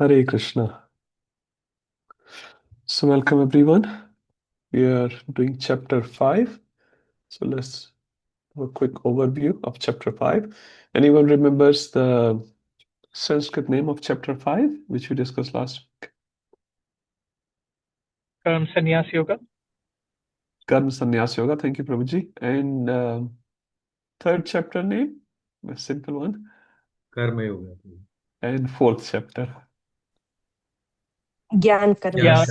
Hare Krishna. So, welcome everyone. We are doing chapter 5. So, let's have a quick overview of chapter 5. Anyone remembers the Sanskrit name of chapter 5, which we discussed last week? Sannyas Yoga. Karma Sannyas Yoga. Thank you, Prabhuji. And third chapter name, a simple one. Karma Yoga. And fourth chapter. Jnana Karma. Yeah.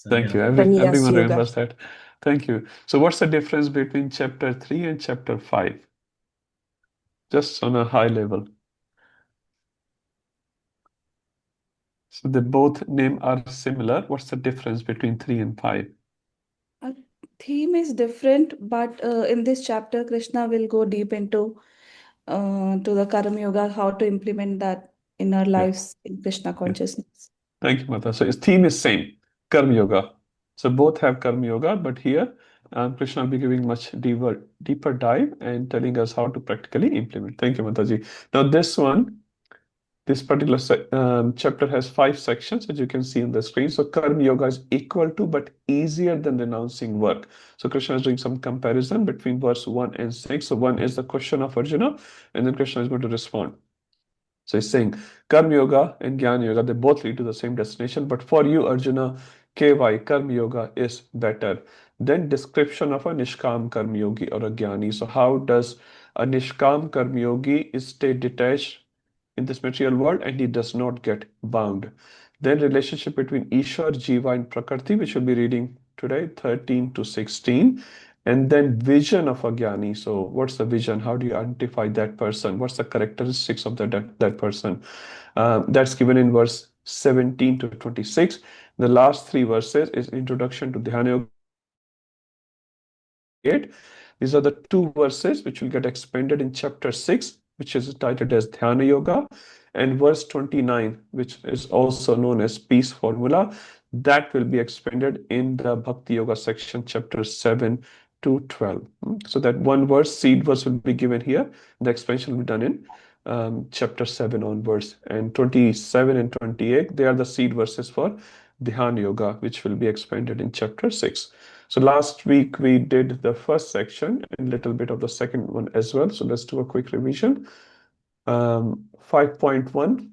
Thank you. Sannyas Everyone Yoga. remembers that. Thank you. So, what's the difference between chapter 3 and chapter 5? Just on a high level. So they both name are similar. What's the difference between 3 and 5? Theme is different, but in this chapter, Krishna will go deep into to the Karma Yoga, how to implement that in our lives in Krishna consciousness. Thank you, Mata. So its theme is same, Karma Yoga. So both have Karma Yoga, but here Krishna will be giving much deeper dive and telling us how to practically implement. Thank you, Mataji. Now this particular chapter has 5 sections, as you can see on the screen. So Karma Yoga is equal to but easier than renouncing work. So Krishna is doing some comparison between verse 1 and 6. So 1 is the question of Arjuna, and then Krishna is going to respond. So he's saying Karma Yoga and Jnana Yoga, they both lead to the same destination. But for you, Arjuna, KY, Karma Yoga is better. Then description of a Nishkam Karma Yogi or a Jnani. So how does a Nishkam Karma Yogi stay detached in this material world and he does not get bound? Then relationship between Ishwar, Jiva and Prakriti, which we'll be reading today, 13 to 16. And then vision of a jnani. So what's the vision? How do you identify that person? What's the characteristics of that person? That's given in verse 17 to 26. The last 3 verses is introduction to Dhyana Yoga. These are the 2 verses which will get expanded in chapter 6, which is titled as Dhyana Yoga, and verse 29, which is also known as Peace Formula. That will be expanded in the Bhakti Yoga section, chapter 7 to 12. So that one verse, seed verse, will be given here. The expansion will be done in chapter 7 onwards. And 27 and 28, they are the seed verses for Dhyana Yoga, which will be expanded in chapter 6. So last week we did the first section and a little bit of the second one as well. So let's do a quick revision. 5.1.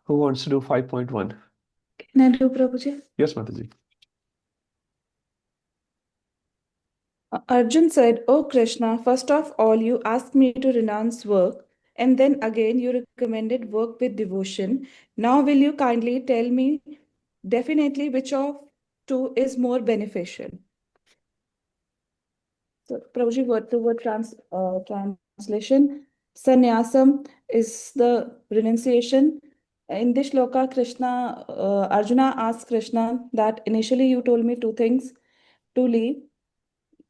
Who wants to do 5.1? Can I do, Prabhuji? Yes, Mataji. Arjun said, "Oh Krishna, first of all, you asked me to renounce work, and then again you recommended work with devotion. Now, will you kindly tell me definitely which of two is more beneficial?" So, Prabhuji, word to word translation. Sannyasam is the renunciation. In this shloka, Arjuna asked Krishna that initially you told me 2 things to leave,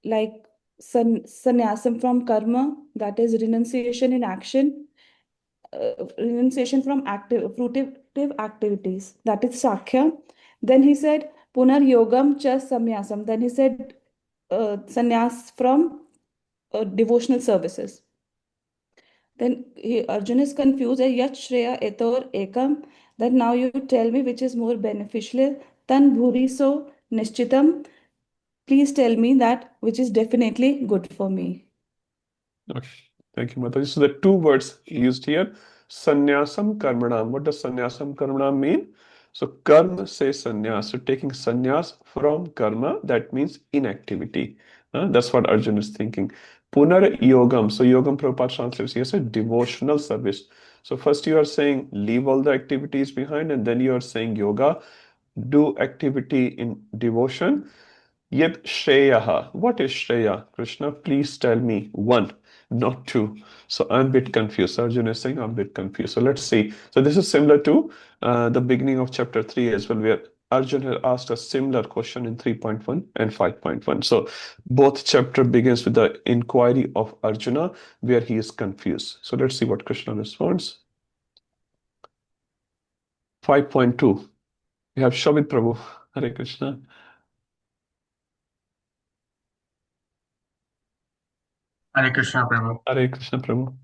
like sannyasam from karma, that is renunciation in action, renunciation from fruitive activities, that is sakhya. Then he said punar yogam cha samyasam. Then he said sannyas from devotional services. Then Arjuna is confused. Yat shreya etor ekam. Then now you tell me which is more beneficial. Tan bhuri so nishchitam. Please tell me that which is definitely good for me. Okay. Thank you, Mataji. So the 2 words used here, sannyasam karmanam. What does sannyasam karmanam mean? So karma says sannyas. So taking sannyas from karma, that means inactivity. That's what Arjun is thinking. Punar yogam. So yogam Prabhupada translates here, so devotional service. So first you are saying leave all the activities behind, and then you are saying yoga, do activity in devotion. Yet Shreyaha. What is Shreya? Krishna, please tell me 1, not 2. So I'm a bit confused. Arjuna is saying I'm a bit confused. So let's see. So this is similar to the beginning of chapter 3 as well, where Arjuna had asked a similar question in 3.1 and 5.1. So both chapter begins with the inquiry of Arjuna, where he is confused. So let's see what Krishna responds. 5.2. We have Shabit Prabhu. Hare Krishna. Hare Krishna Prabhu. Hare Krishna Prabhu.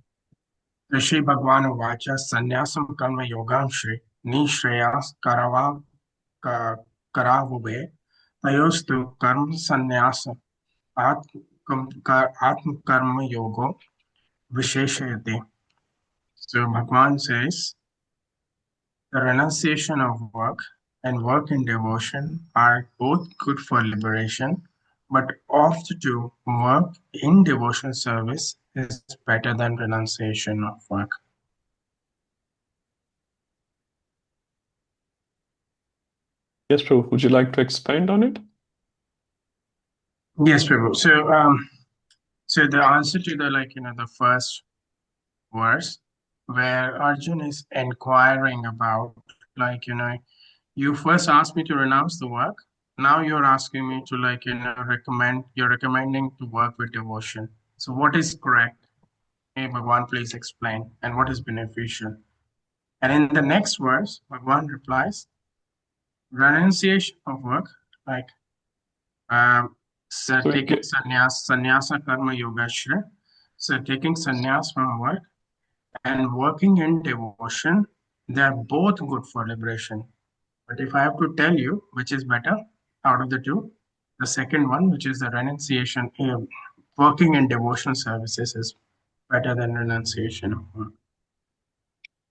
Shri Bhagwan Vacha Sannyasam Karma Yogam Shri निःश्रेयस करावुभे तयोस्तु कर्म संन्यास आत्मकर्म योगो विशेषयते. So Bhagwan says the renunciation of work and work in devotion are both good for liberation, but of the two, work in devotion service is better than renunciation of work. Yes, Prabhu, would you like to expand on it? Yes, Prabhu. So the answer to the first verse where Arjun is inquiring about, you first asked me to renounce the work. Now you're asking me to you're recommending to work with devotion. So what is correct? May Bhagwan please explain, and what is beneficial? And in the next verse, Bhagwan replies, renunciation of work, like so taking sannyasa karma yogashra, so taking sannyas from work and working in devotion, they are both good for liberation. But if I have to tell you which is better out of the two, the second one, which is the renunciation, working in devotional services, is better than renunciation of work.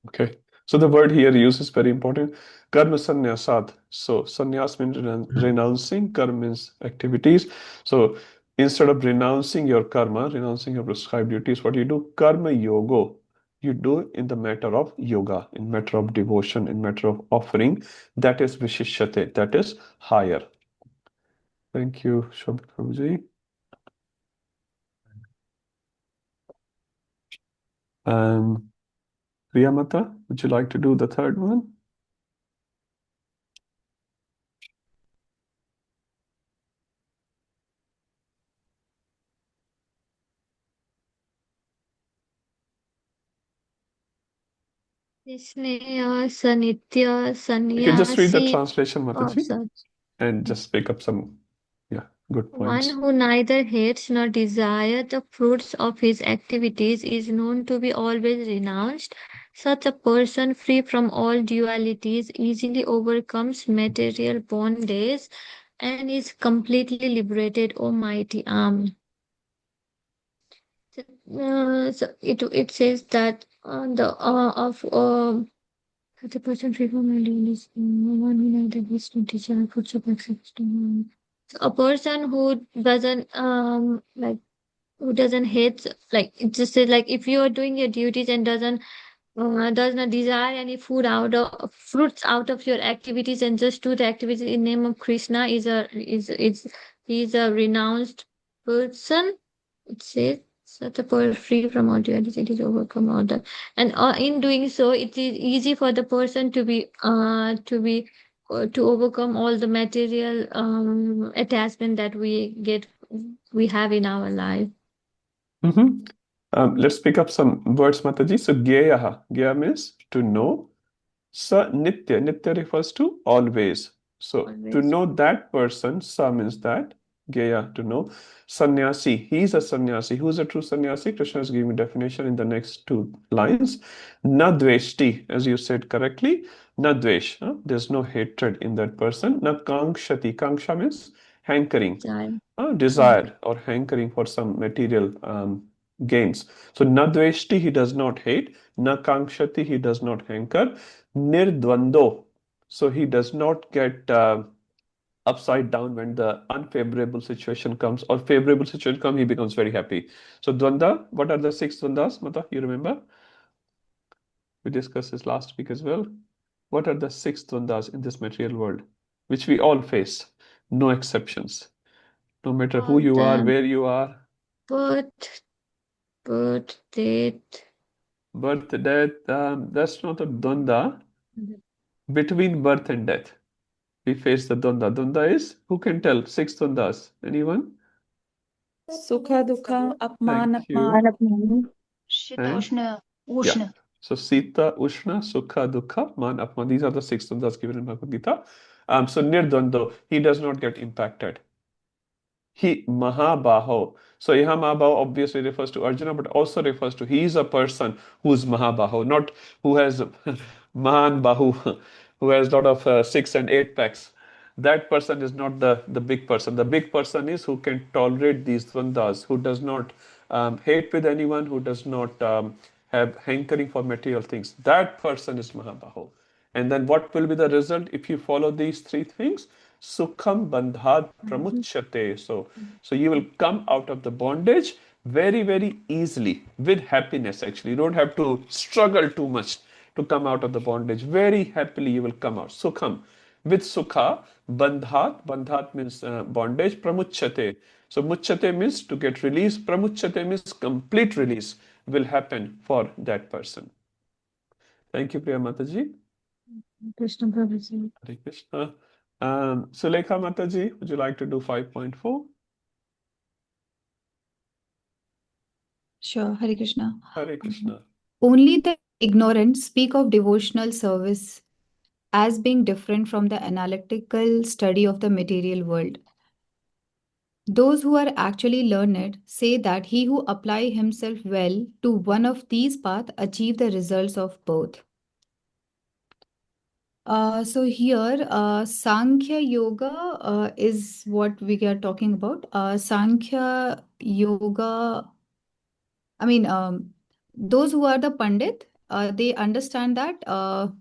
Okay. So the word here used is very important. Karma sannyasat. So sannyas means renouncing, karma means activities. So instead of renouncing your karma, renouncing your prescribed duties, what you do? Karma yoga. You do in the matter of yoga, in matter of devotion, in matter of offering. That is vishishyate, that is higher. Thank you, Shobhit Prabhuji. Priyamata, would you like to do the third one? Nisneya Sanitya You can just read the Sannyasi. translation, Oh, Mataji, sorry. and just pick up some, good One points. who neither hates nor desires the fruits of his activities is known to be always renounced. Such a person, free from all dualities, easily overcomes material bondage and is completely liberated, O mighty arm. So it says that the person free from all dualities, one who neither hates nor desires fruits of acceptance. A person who doesn't who doesn't hate, like it just says, like if you are doing your duties and does not desire any food out of fruits out of your activities and just do the activities in name of Krishna, is a renounced person. It says such a person free from all dualities, it is overcome all that, and in doing so it is easy for the person to overcome all the material attachment that we have in our life. Let's pick up some words, Mataji. So, Gyeya means to know. Sa Nitya. Nitya refers to always. So, to Always. know that person, Sa means that. Gyeya, to know. Sannyasi. He's a sannyasi. Who's a true sannyasi? Krishna is giving definition in the next two lines. Na dveshti, as you said correctly. Na dvesh. There's no hatred in that person. Na kankshati. Kanksha means hankering. Desire or hankering for some material gains. So nadveshti, he does not hate. Na kankshati, he does not hanker. Nirdvando, so he does not get upside down when the unfavorable situation comes or favorable situation comes, he becomes very happy. So dvanda, what are the 6 dvandas, Mata? You remember? We discussed this last week as well. What are the 6 dvandas in this material world, which we all face? No exceptions. No matter who you are, where you are. Birth, death. Birth, death, that's not a dvanda. Between birth and death, we face the dvanda. Dvanda is, who can tell? 6 dvandas. Anyone? Sukha, dukha, apman, Thank you. apman. Shitoshna, Yeah. Ushna. So Sita, Ushna, Sukha, Dukha, Man, Apman. These are the 6 dvandas given in Bhagavad Gita. So Nirdvando, he does not get impacted. He Mahabaho. So Yaha Mahabaho obviously refers to Arjuna, but also refers to he is a person who is Mahabaho, not who has Mahan Bahu, who has a lot of 6 and 8 packs. That person is not the big person. The big person is who can tolerate these dvandas, who does not hate with anyone, who does not have hankering for material things. That person is Mahabahu. And then what will be the result if you follow these 3 things? Sukham bandhat pramuchyate. So you will come out of the bondage very, very easily with happiness, actually. You don't have to struggle too much to come out of the bondage. Very happily you will come out. Sukham. With sukha, bandhat means bondage, pramuchyate. So muchyate means to get release, pramuchyate means complete release will happen for that person. Thank you, Priya Mataji. Krishna Prabhuji. Hare Krishna. Sulekha Mataji, would you like to do 5.4? Sure, Hare Krishna. Hare Krishna. Only the ignorant speak of devotional service as being different from the analytical study of the material world. Those who are actually learned say that he who apply himself well to one of these paths achieve the results of both. So here, Sankhya Yoga is what we are talking about. Sankhya Yoga, I mean, those who are the Pandit, they understand that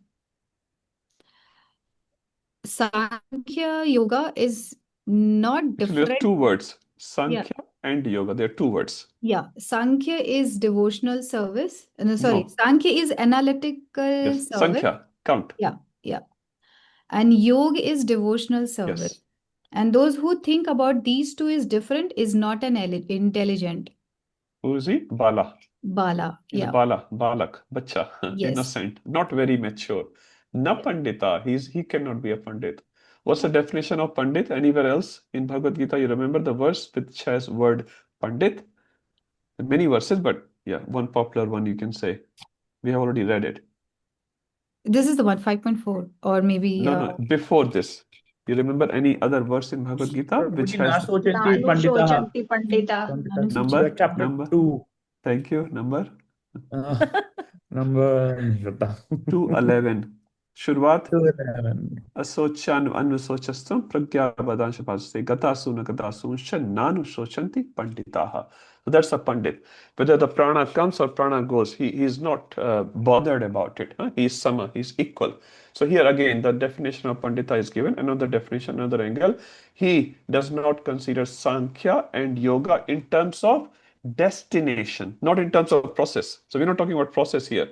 Sankhya Yoga is not Actually, there's different. 2 words, Yeah. Sankhya and Yoga. There are 2 words. Yeah, Sankhya is devotional service. No, sorry, No. Sankhya is analytical Yes, service. Sankhya, count. Yeah, yeah. And yoga is devotional service. Yes. And those who think about these two is different is not an intelligent. Who is he? Bala. Bala, He's a yeah. Bala, Balak, Bacha, Yes. innocent, not very mature. Na Pandita, he cannot be a Pandit. What's the definition of Pandit anywhere else in Bhagavad Gita? You remember the verse which has word Pandit? Many verses, but yeah, one popular one you can say. We have already read it. This is the one, 5.4, or maybe No, before this. You remember any other verse in Bhagavad Gita which Prabhuji, has Nasochanti Nanu Panditaha. Shochanti Pandita. Pandita. number? Chapter Number. 2. Thank you. Number Number नहीं पता. 211. शुरुआत 211. असोच्यान अनुशोचस्तम प्रज्ञाबदांश भासते गतासु न गतासु नानु शोचन्ति panditaha. So that's a pandit. Whether the prana comes or prana goes, he is not bothered about it. He is sama, he is equal. So here again, the definition of pandita is given. Another definition, another angle. He does not consider Sankhya and Yoga in terms of destination, not in terms of process. So we're not talking about process here.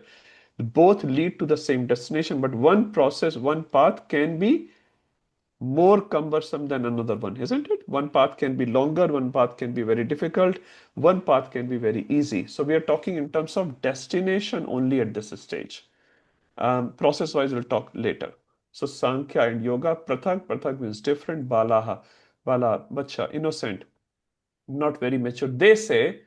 Both lead to the same destination, but one process, one path can be more cumbersome than another one, isn't it? One path can be longer, one path can be very difficult, one path can be very easy. So we are talking in terms of destination only at this stage. Process wise, we'll talk later. So Sankhya and Yoga, Prathak means different, Bala, Bacha, innocent, not very mature. They say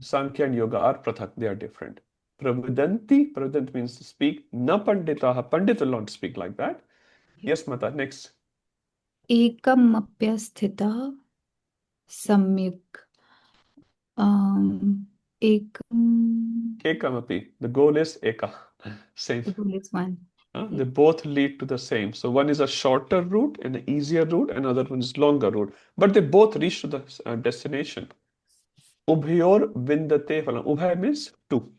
Sankhya and Yoga are Prathak, they are different. Pravidanti means to speak. Na Panditaha, Pandit will not speak like that. Yes, Mata, next. Ekam apyasthita samyak. Ekam. Ekamapi. The goal is Eka. Same. The goal is one. They both lead to the same. So one is a shorter route and an easier route, and another one is longer route. But they both reach to the destination. Ubhayor vindate phalam. Ubhay means two.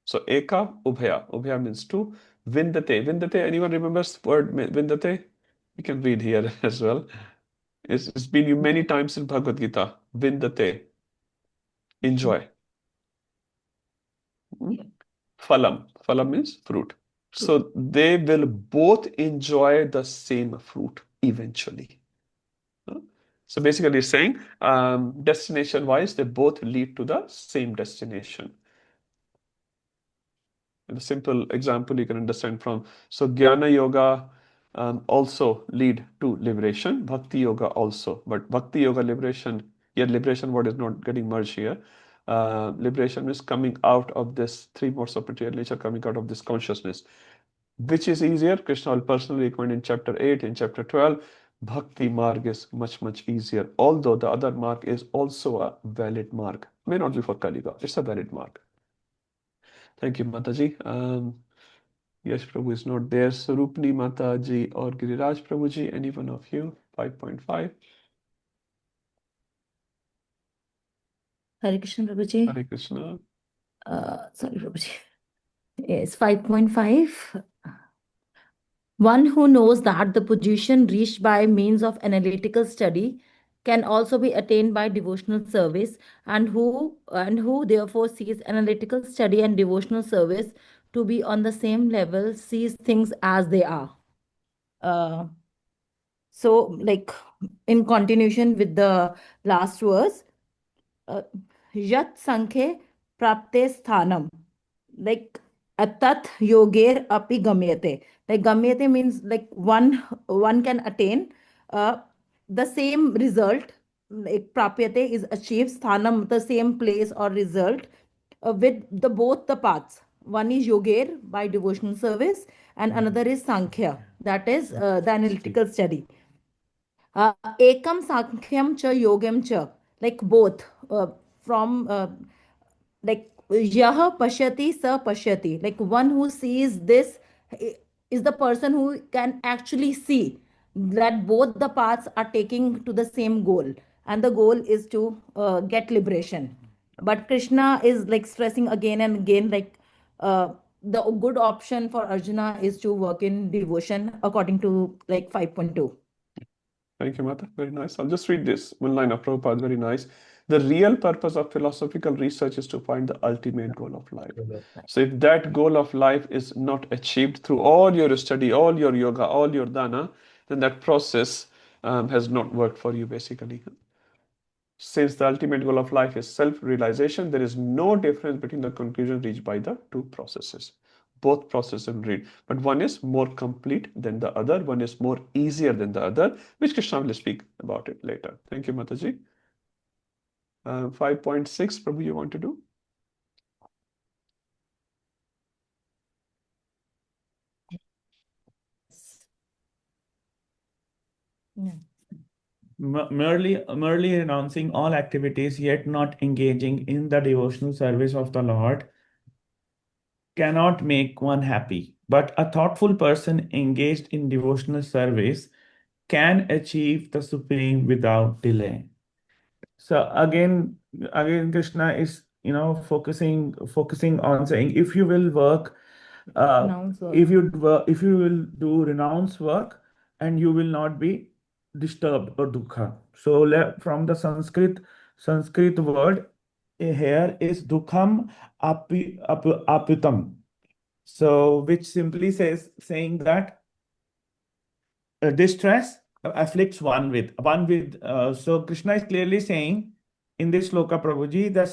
So Eka, Ubhaya. Ubhaya means two. Vindate. Vindate, anyone remembers word Vindate? You can read here as well. It's been used many times in Bhagavad Gita. Vindate. Enjoy. Yeah. Phalam. Phalam means fruit. So they will both enjoy the same fruit eventually. So basically it's saying destination wise, they both lead to the same destination. And a simple example you can understand from, so Jnana Yoga also lead to liberation, Bhakti Yoga also. But Bhakti Yoga liberation, yet liberation word is not getting merged here. Liberation is coming out of this 3 modes of material nature, coming out of this consciousness. Which is easier? Krishna will personally recommend in chapter 8, in chapter 12. Bhakti marg is much, much easier. Although the other marg is also a valid marg. May not be for Kali Yuga. It's a valid marg. Thank you, Mataji. Yash Prabhu is not there. Sarupni Mataji or Giriraj Prabhuji, any one of you? 5.5. Hare Krishna, Prabhuji. Hare Krishna. Sorry, Prabhuji. Yes, 5.5. One who knows that the position reached by means of analytical study can also be attained by devotional service, and who therefore sees analytical study and devotional service to be on the same level, sees things as they are. So, like in continuation with the last verse, yat sankhe prapte sthanam, like atat yoger api gamyate. Like gamyate means like one can attain uh, the same result. Like prapyate is achieved, sthanam the same place or result with the both the paths. One is yoger by devotional service, and another is sankhya, that is the analytical study. Ekam Sankhyaam cha Yogam cha, like both from like Yah Pashyati Sa Pashyati, like one who sees this is the person who can actually see that both the paths are taking to the same goal, and the goal is to get liberation. But Krishna is like stressing again and again, like the good option for Arjuna is to work in devotion according to like 5.2. Thank you, Mata. Very nice. I'll just read this one line of Prabhupada. Very nice. The real purpose of philosophical research is to find the ultimate goal of life. So if that goal of life is not achieved through all your study, all your yoga, all your dana, then that process has not worked for you, basically. Since the ultimate goal of life is self-realization, there is no difference between the conclusion reached by the two processes. Both processes will read, but one is more complete than the other, one is more easier than the other, which Krishna will speak about it later. Thank you, Mataji. 5.6, Prabhu, you want to do? Merely renouncing all activities, yet not engaging in the devotional service of the Lord, cannot make one happy. But a thoughtful person engaged in devotional service can achieve the supreme without delay. So again, Krishna is focusing on saying, if you will work, if you will do renounce work, and you will not be disturbed or dukkha. So from the Sanskrit word here is dukham apitam. So which simply saying that distress afflicts one with. So Krishna is clearly saying in this sloka, Prabhuji, that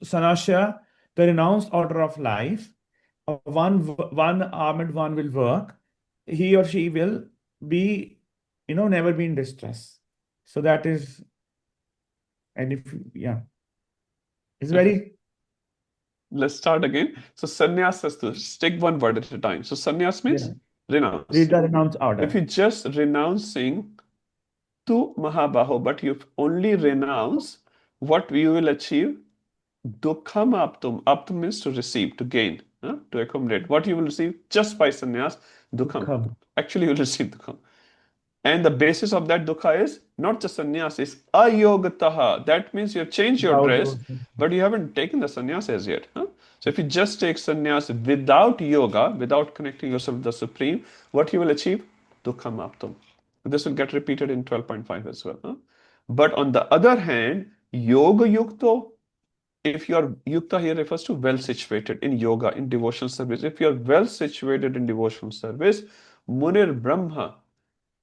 sanasya, the renounced order of life, one armed one will work, he or she will be, never be in distress. So that is, and it's very. Let's start again. So sannyas has to stick one word at a time. So sannyas means renounce. Read the renounce order. If you just renouncing to Mahabaho, but you only renounce, what you will achieve? Dukkham aptum. Aptum means to receive, to gain, to accumulate. What you will receive just by sannyas? Dukkham. Actually, you will receive dukkham. And the basis of that dukkha is not just sannyas, it's ayogataha. That means you have changed your dress, but you haven't taken the sannyas as yet. So if you just take sannyas without yoga, without connecting yourself with the Supreme, what you will achieve? Dukkham aptum. This will get repeated in 12.5 as well. But on the other hand, yoga yukto, if you are, yukta here refers to well situated in yoga, in devotional service. If you are well situated in devotional service, munir brahma,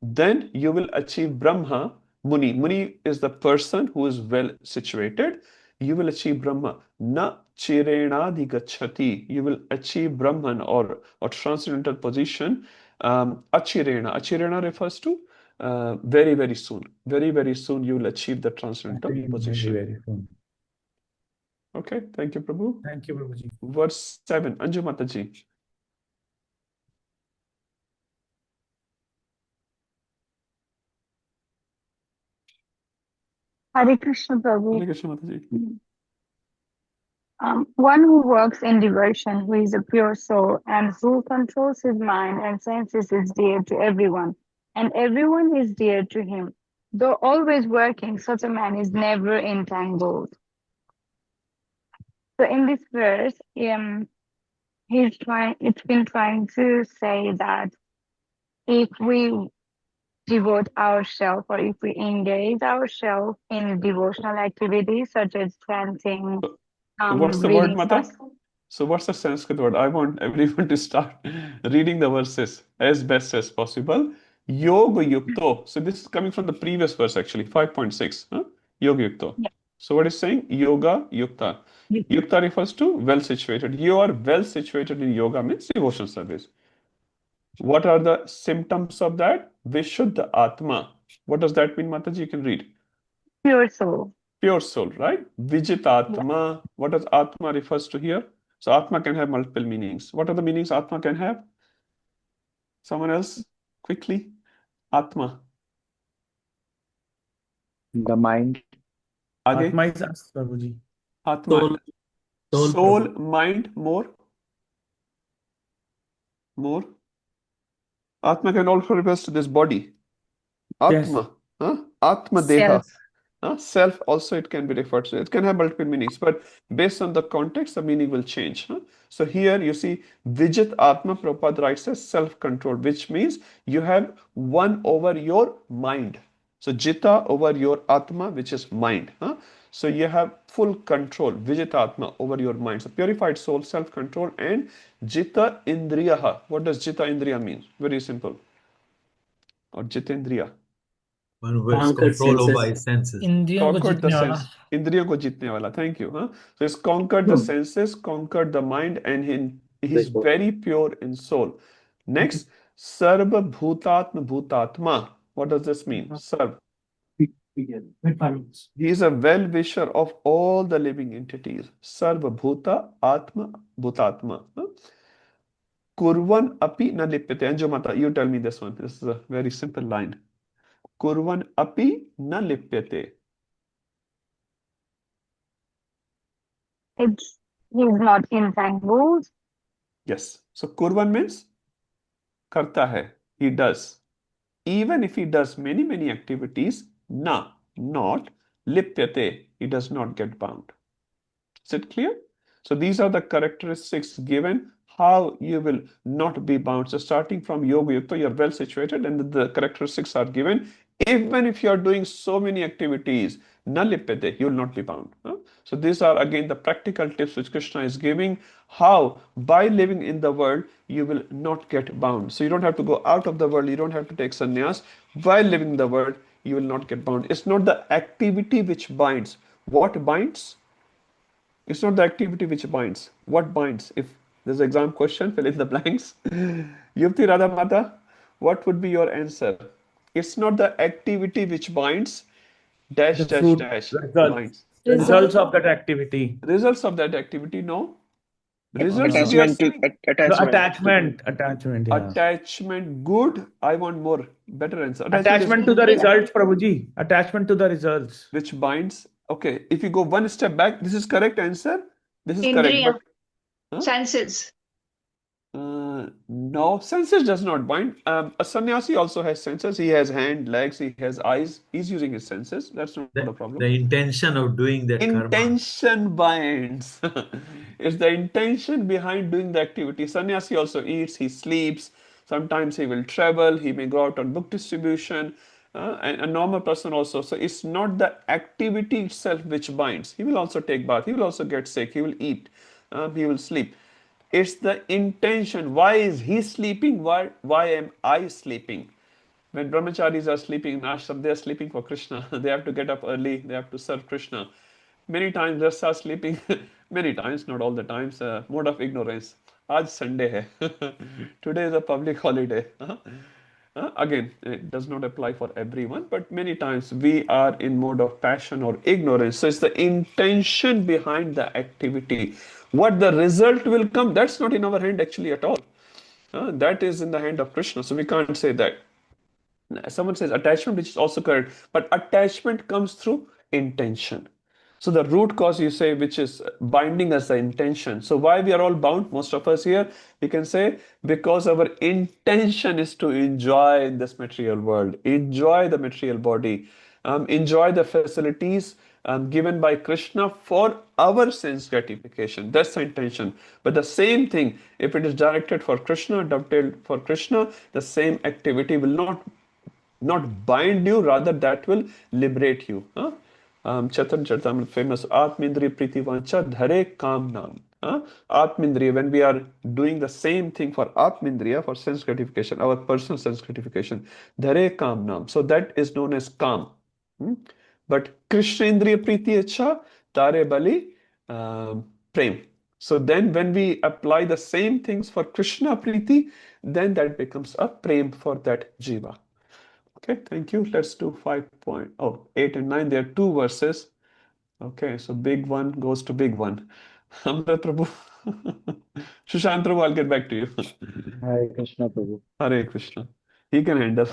then you will achieve Brahma. Muni is the person who is well situated. You will achieve Brahma. Na chirenadi gachati. You will achieve Brahman or transcendental position. Achirena. Achirena refers to very, very soon. Very, very soon you will achieve the transcendental position. Very soon. Okay, thank you, Prabhu. Thank you, Prabhuji. Verse 7, Anju Mataji. Hare Krishna, Prabhu. Hare Krishna Mataji. One who works in devotion, who is a pure soul, and who controls his mind and senses is dear to everyone, and everyone is dear to him. Though always working, such a man is never entangled. So in this verse, it's been trying to say that if we devote ourselves or if we engage ourselves in devotional activities such as chanting, What's the word, reading Mata? So what's the Sanskrit word? I want everyone to start reading the verses as best as possible. Yoga yukto. So this is coming from the previous verse actually, 5.6. Yoga yukto. Yeah. So what is saying? Yoga yukta. Yukta refers to well situated. You are well situated in yoga means devotional service. What are the symptoms of that? Vishuddha Atma. What does that mean, Mataji? You can read. Pure soul. Pure soul, right? Vijitatma. What does Atma refers to here? So Atma can have multiple meanings. What are the meanings Atma can have? Someone else? Quickly. Atma. The mind. Aage? Atma is us, Prabhuji. Atma. Soul, Soul, Prabhu. mind, more. More. Atma can also refer to this body. Yes. Atma. Atma Deha. Self. Self also it can be referred to. It can have multiple meanings, but based on the context, the meaning will change. So here you see Vijit Atma, Prabhupada writes as self-control, which means you have won over your mind. So Jita over your Atma, which is mind. So you have full control, Vijit Atma over your mind. So purified soul, self-control, and Jita Indriyaha. What does Jita Indriya mean? Very simple. Or Jitendriya. One who has control over his senses. Conquered the sense. Indriyo ko jitne wala. Thank you. So he's conquered the senses, conquered the mind, and he's very pure in soul. Next, Sarva Bhutatma Bhutatma. What does this mean? Sarv. He is a well-wisher of all the living entities. Sarva Bhuta Atma Bhutatma. Kurvan api na lipyate. Anjumata, you tell me this one. This is a very simple line. Kurvan api na lipyate. He's not entangled. Yes. So Kurvan means karta hai. He does. Even if he does many activities, not lipyate. He does not get bound. Is it clear? So these are the characteristics given how you will not be bound. So starting from Yoga Yukta, you're well situated, and the characteristics are given. Even if you're doing so many activities, na lipyate, you will not be bound. So these are again the practical tips which Krishna is giving, how by living in the world you will not get bound. So you don't have to go out of the world, you don't have to take sannyas. While living in the world, you will not get bound. It's not the activity which binds. What binds? It's not the activity which binds. What binds? If there's an exam question, fill in the blanks. Yukti Radha Mata, what would be your answer? It's not the activity which binds, dash, The dash, fruit dash, results. binds. Results of that activity. Results of that activity, no. Results we are Attachment to saying. The attachment. attachment, yeah. Attachment, good. I want more, better answer. Attachment to the results, Prabhuji. Attachment to the results. Which binds. Okay, if you go one step back, this is correct answer. This is correct, Indriya. but Senses. no, senses does not bind. A sannyasi also has senses. He has hand, legs, he has eyes. He's using his senses. That's not a problem. The intention of doing that karma. Intention binds. It's the intention behind doing the activity. Sannyasi also eats, he sleeps. Sometimes he will travel. He may go out on book distribution. And a normal person also. So it's not the activity itself which binds. He will also take bath. He will also get sick. He will eat. He will sleep. It's the intention. Why is he sleeping? Why am I sleeping? When brahmacharis are sleeping in ashram, they are sleeping for Krishna. They have to get up early. They have to serve Krishna. Many times they are sleeping. Many times, not all the times. Mode of ignorance. Aaj Sunday hai. Today is a public holiday. Again, it does not apply for everyone, but many times we are in mode of passion or ignorance. So it's the intention behind the activity. What the result will come, that's not in our hand actually at all. That is in the hand of Krishna. So we can't say that. Someone says attachment, which is also correct, but attachment comes through intention. So the root cause, you say, which is binding us, the intention. So why we are all bound, most of us here, we can say, because our intention is to enjoy this material world, enjoy the material body, enjoy the facilities given by Krishna for our sense gratification. That's the intention. But the same thing, if it is directed for Krishna, dovetailed for Krishna, the same activity will not bind you, rather that will liberate you. Chaitanya Charitamrita, famous Atmindriya Priti Vancha Dhare Kam Nam. Atmindriya, when we are doing the same thing for Atmindriya, for sense gratification, our personal sense gratification, Dhare Kam Nam. So that is known as Kam. But Krishna Indriya Priti Acha, Tare Bali Prem. So then when we apply the same things for Krishna Priti, then that becomes a Prem for that Jiva. Okay, thank you. Let's do 8 and 9. There are two verses. Okay, so big one goes to big one. Amrit Prabhu. Sushant Prabhu, I'll get back to you. Hare Krishna Prabhu. Hare Krishna. He can handle.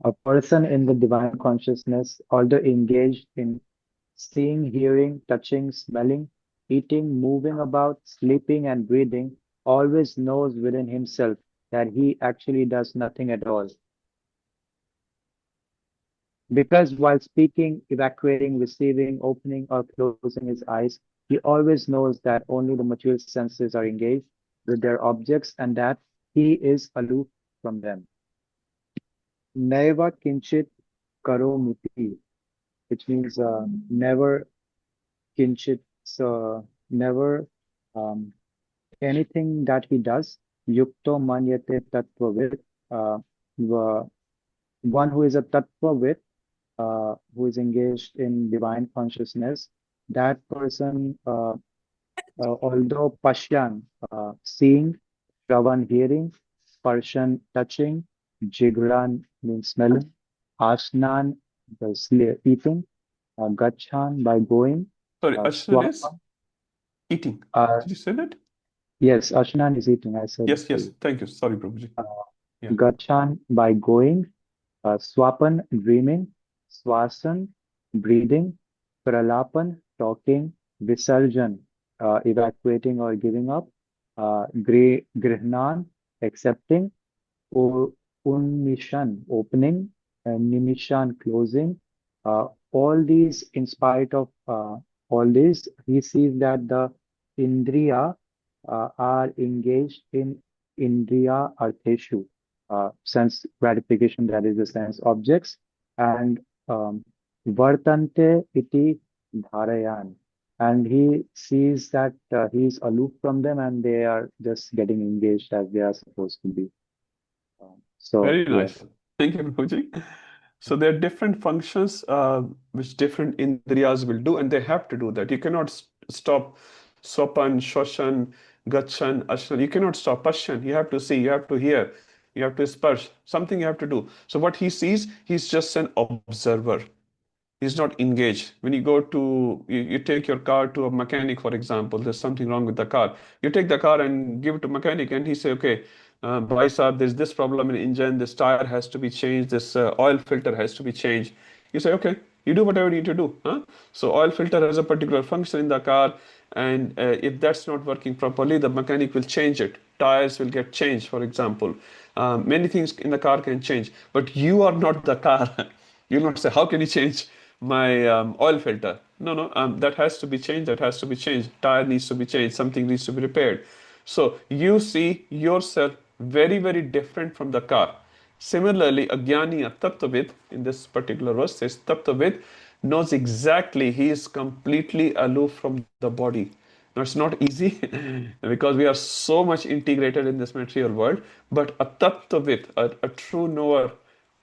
A person in the divine consciousness, although engaged in seeing, hearing, touching, smelling, eating, moving about, sleeping, and breathing, always knows within himself that he actually does nothing at all. Because while speaking, evacuating, receiving, opening, or closing his eyes, he always knows that only the material senses are engaged with their objects and that he is aloof from them. Naiva kinchit karomiti, which means never kinchit, so never anything that he does. Yukto manyate tattvavit, one who is a tattvavit, who is engaged in divine consciousness, that person, although Pashyan, seeing, Shravan, hearing, Sparshan, touching, Jigran means smelling, Ashnan, eating, Gachan, by going, Sorry, Ashnan is Swapan, eating. Did you say that? yes, Ashnan is eating, I said. Yes. Thank you. Sorry, Prabhuji. Yeah. Gachan, by going, Swapan, dreaming, Swasan, breathing, Pralapan, talking, Visarjan, evacuating or giving up, Grihnan, accepting, Unmishan, opening, Nimishan, closing. All these, in spite of all this, he sees that the Indriya are engaged in Indriya Artheshu, sense gratification, that is the sense objects, and Vartante iti dharayan. And he sees that he is aloof from them and they are just getting engaged as they are supposed to be. Very Yeah. nice. Thank you, Prabhuji. So there are different functions which different indriyas will do, and they have to do that. You cannot stop Swapan, Shoshan, Gachan, Ashnan. You cannot stop Pashyan. You have to see, you have to hear, you have to sparsh. Something you have to do. So what he sees, he's just an observer. He's not engaged. When you go to, you take your car to a mechanic, for example, there's something wrong with the car. You take the car and give it to mechanic and he say, okay, Bhai Saab, there's this problem in engine, this tire has to be changed, this oil filter has to be changed. You say, okay, you do whatever you need to do. So oil filter has a particular function in the car, and if that's not working properly, the mechanic will change it. Tires will get changed, for example. Many things in the car can change, but you are not the car. You'll not say, how can you change my oil filter? No, that has to be changed, that has to be changed. Tire needs to be changed, something needs to be repaired. So you see yourself very, very different from the car. Similarly, a jnani, a tattvavid, in this particular verse says, tattvavid knows exactly, he is completely aloof from the body. Now, it's not easy because we are so much integrated in this material world, but a tattvavid, a true knower,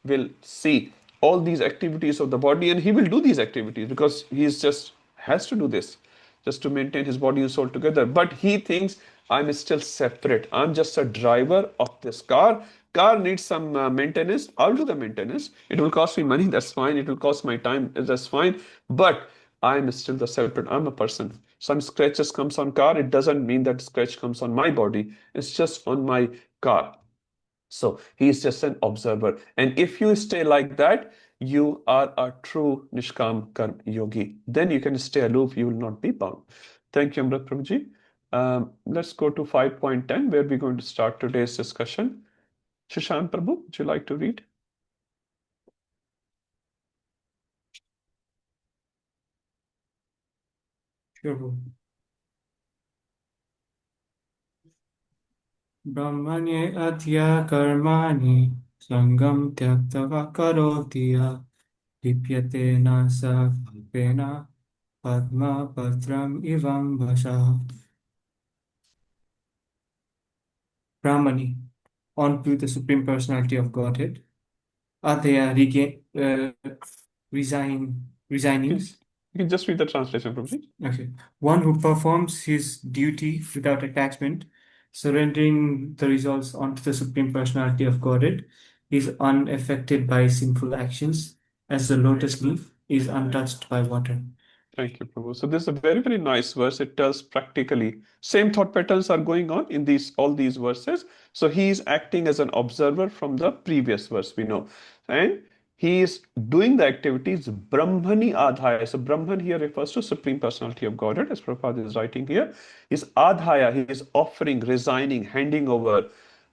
will see all these activities of the body, and he will do these activities because he is just has to do this just to maintain his body and soul together. But he thinks, I'm still separate. I'm just a driver of this car. Car needs some maintenance. I'll do the maintenance. It will cost me money. That's fine. It will cost my time. That's fine. But I'm still the separate. I'm a person. Some scratches comes on car. It doesn't mean that scratch comes on my body. It's just on my car. So he's just an observer. And if you stay like that, you are a true Nishkam Karm Yogi. Then you can stay aloof, you will not be bound. Thank you, Amrit Prabhuji. Let's go to 5.10, where we're going to start today's discussion. Shashank Prabhu, would you like to read? Sure. Brahmanye atya karmani sangam tyaktava karotiya lipyate na sa kalpena padma patram ivam vasha. Brahmani, on to the Supreme Personality of Godhead. Atya, resignings. You can just read the translation, Prabhuji. Okay. One who performs his duty without attachment, surrendering the results onto the Supreme Personality of Godhead, is unaffected by sinful actions, as the lotus leaf is untouched by water. Thank you, Prabhu. So this is a very, very nice verse. It tells practically same thought patterns are going on in all these verses. So he is acting as an observer from the previous verse, we know. And he is doing the activities Brahmani Adhaya. So Brahman here refers to Supreme Personality of Godhead, as Prabhupada is writing here. Is Adhaya, he is offering, resigning, handing over.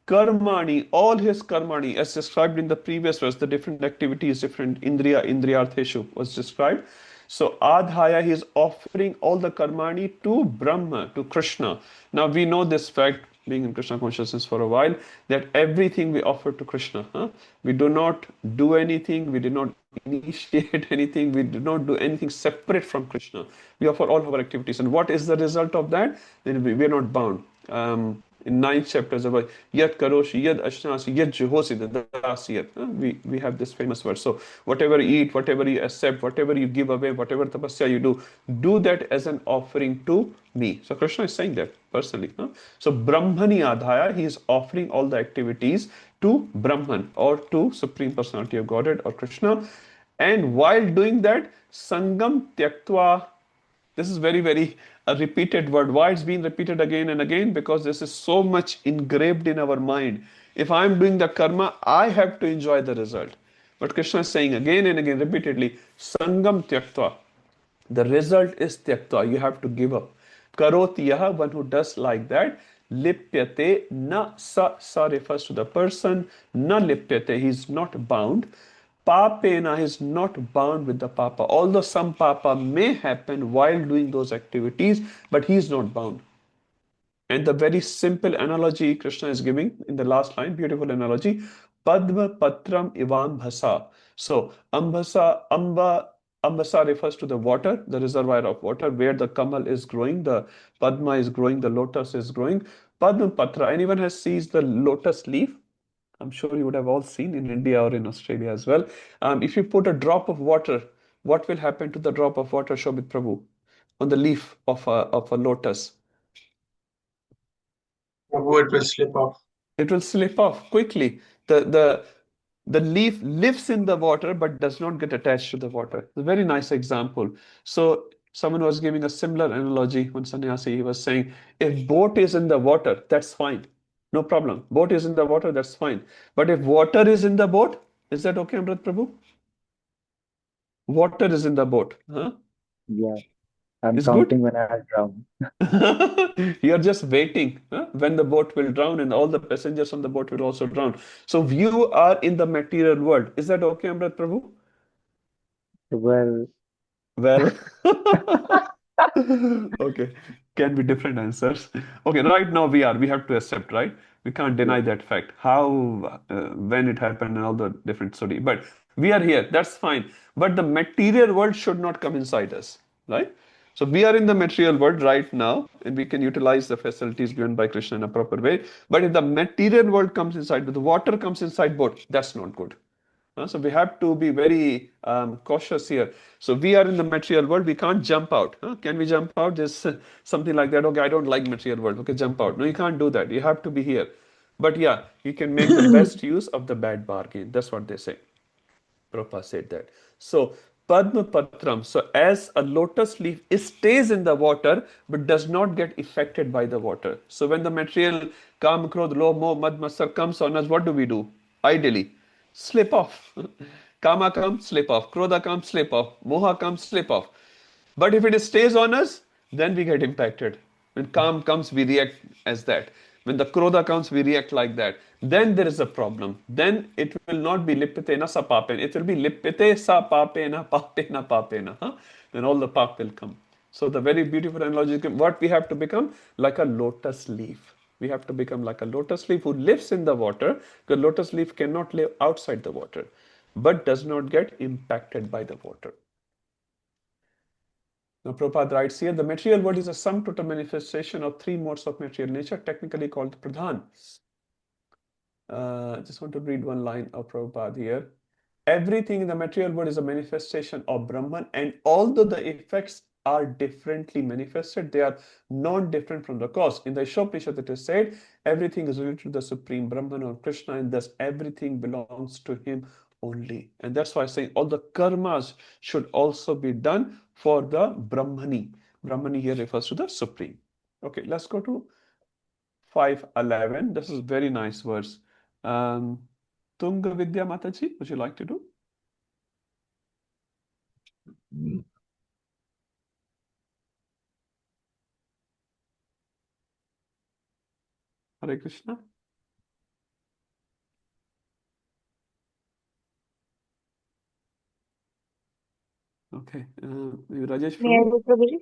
Karmani, all his karmani, as described in the previous verse, the different activities, different indriyartheshu was described. So Adhaya, he is offering all the karmani to Brahma, to Krishna. Now we know this fact, being in Krishna consciousness for a while, that everything we offer to Krishna. We do not do anything, we do not initiate anything, we do not do anything separate from Krishna. We offer all our activities. And what is the result of that? Then we are not bound. In 9th chapter, Yad Karoshi, Yad Ashnasi, Yad Jehosi, we have this famous verse. So whatever you eat, whatever you accept, whatever you give away, whatever tapasya you do that as an offering to me. So Krishna is saying that personally. So Brahmani Adhaya, he is offering all the activities to Brahman or to Supreme Personality of Godhead or Krishna. And while doing that, Sangam Tyaktva. This is very, very a repeated word. Why it's being repeated again and again? Because this is so much engraved in our mind. If I'm doing the karma, I have to enjoy the result. But Krishna is saying again and again, repeatedly, Sangam Tyaktva. The result is Tyaktva. You have to give up. Karoti yaha, one who does like that. Lipyate na sa refers to the person. Na lipyate, he is not bound. Papena is not bound with the papa. Although some papa may happen while doing those activities, but he is not bound. And the very simple analogy Krishna is giving in the last line, beautiful analogy, Padma Patram Ivam Bhasa. So Ambasa refers to the water, the reservoir of water where the Kamal is growing, the Padma is growing, the lotus is growing. Padma Patra, anyone has sees the lotus leaf? I'm sure you would have all seen in India or in Australia as well. If you put a drop of water, what will happen to the drop of water, Shobit Prabhu, on the leaf of a lotus? Prabhu, it will slip off. It will slip off quickly. The leaf lives in the water but does not get attached to the water. It's a very nice example. So someone was giving a similar analogy when sannyasi, he was saying, if boat is in the water, that's fine. No problem. Boat is in the water, that's fine. But if water is in the boat, is that okay, Amrit Prabhu? Water is in the boat. Yeah, I'm It's good. counting when I drown. You're just waiting when the boat will drown and all the passengers on the boat will also drown. So you are in the material world. Is that okay, Amrit Prabhu? Well, Well, okay, can be different answers. Okay, right now we have to accept, right? We can't yeah, deny that fact. How, when it happened and all the different story. But we are here, that's fine. But the material world should not come inside us, right? So we are in the material world right now, and we can utilize the facilities given by Krishna in a proper way. But if the material world comes inside, the water comes inside boat, that's not good. So we have to be very cautious here. So we are in the material world. We can't jump out. Can we jump out? There's something like that. Okay, I don't like material world. Okay, jump out. No, you can't do that. You have to be here. But yeah, you can make the best use of the bad bargain. That's what they say. Prabhupada said that. So Padma Patram. So as a lotus leaf, it stays in the water but does not get affected by the water. So when the material Kam, Krodh, Lobh, Moh, Mad, Matsar comes on us, what do? Ideally, slip off. Kama comes, slip off. Krodha comes, slip off. Moha comes, slip off. But if it stays on us, then we get impacted. When Kam comes, we react as that. When the Krodha comes, we react like that. Then there is a problem. Then it will not be lipite sa papena. It will be lipite sa papena, papena, papena. Huh? Then all the pap will come. So the very beautiful analogy is what we have to become like a lotus leaf. We have to become like a lotus leaf who lives in the water. The lotus leaf cannot live outside the water, but does not get impacted by the water. Now, Prabhupada writes here, the material world is a sum total manifestation of three modes of material nature, technically called pradhan. I just want to read one line of Prabhupada here. Everything in the material world is a manifestation of Brahman, and although the effects are differently manifested, they are non-different from the cause. In the Ishopanishad it is said, everything is related to the Supreme Brahman or Krishna, and thus everything belongs to him only. And that's why I say all the karmas should also be done for the Brahmani. Brahmani here refers to the Supreme. Okay, let's go to 5:11. This is very nice verse. Tunga Vidya Mataji, would you like to do? Hare Krishna. Okay. Maybe Rajesh May I from? do, Prabhuji?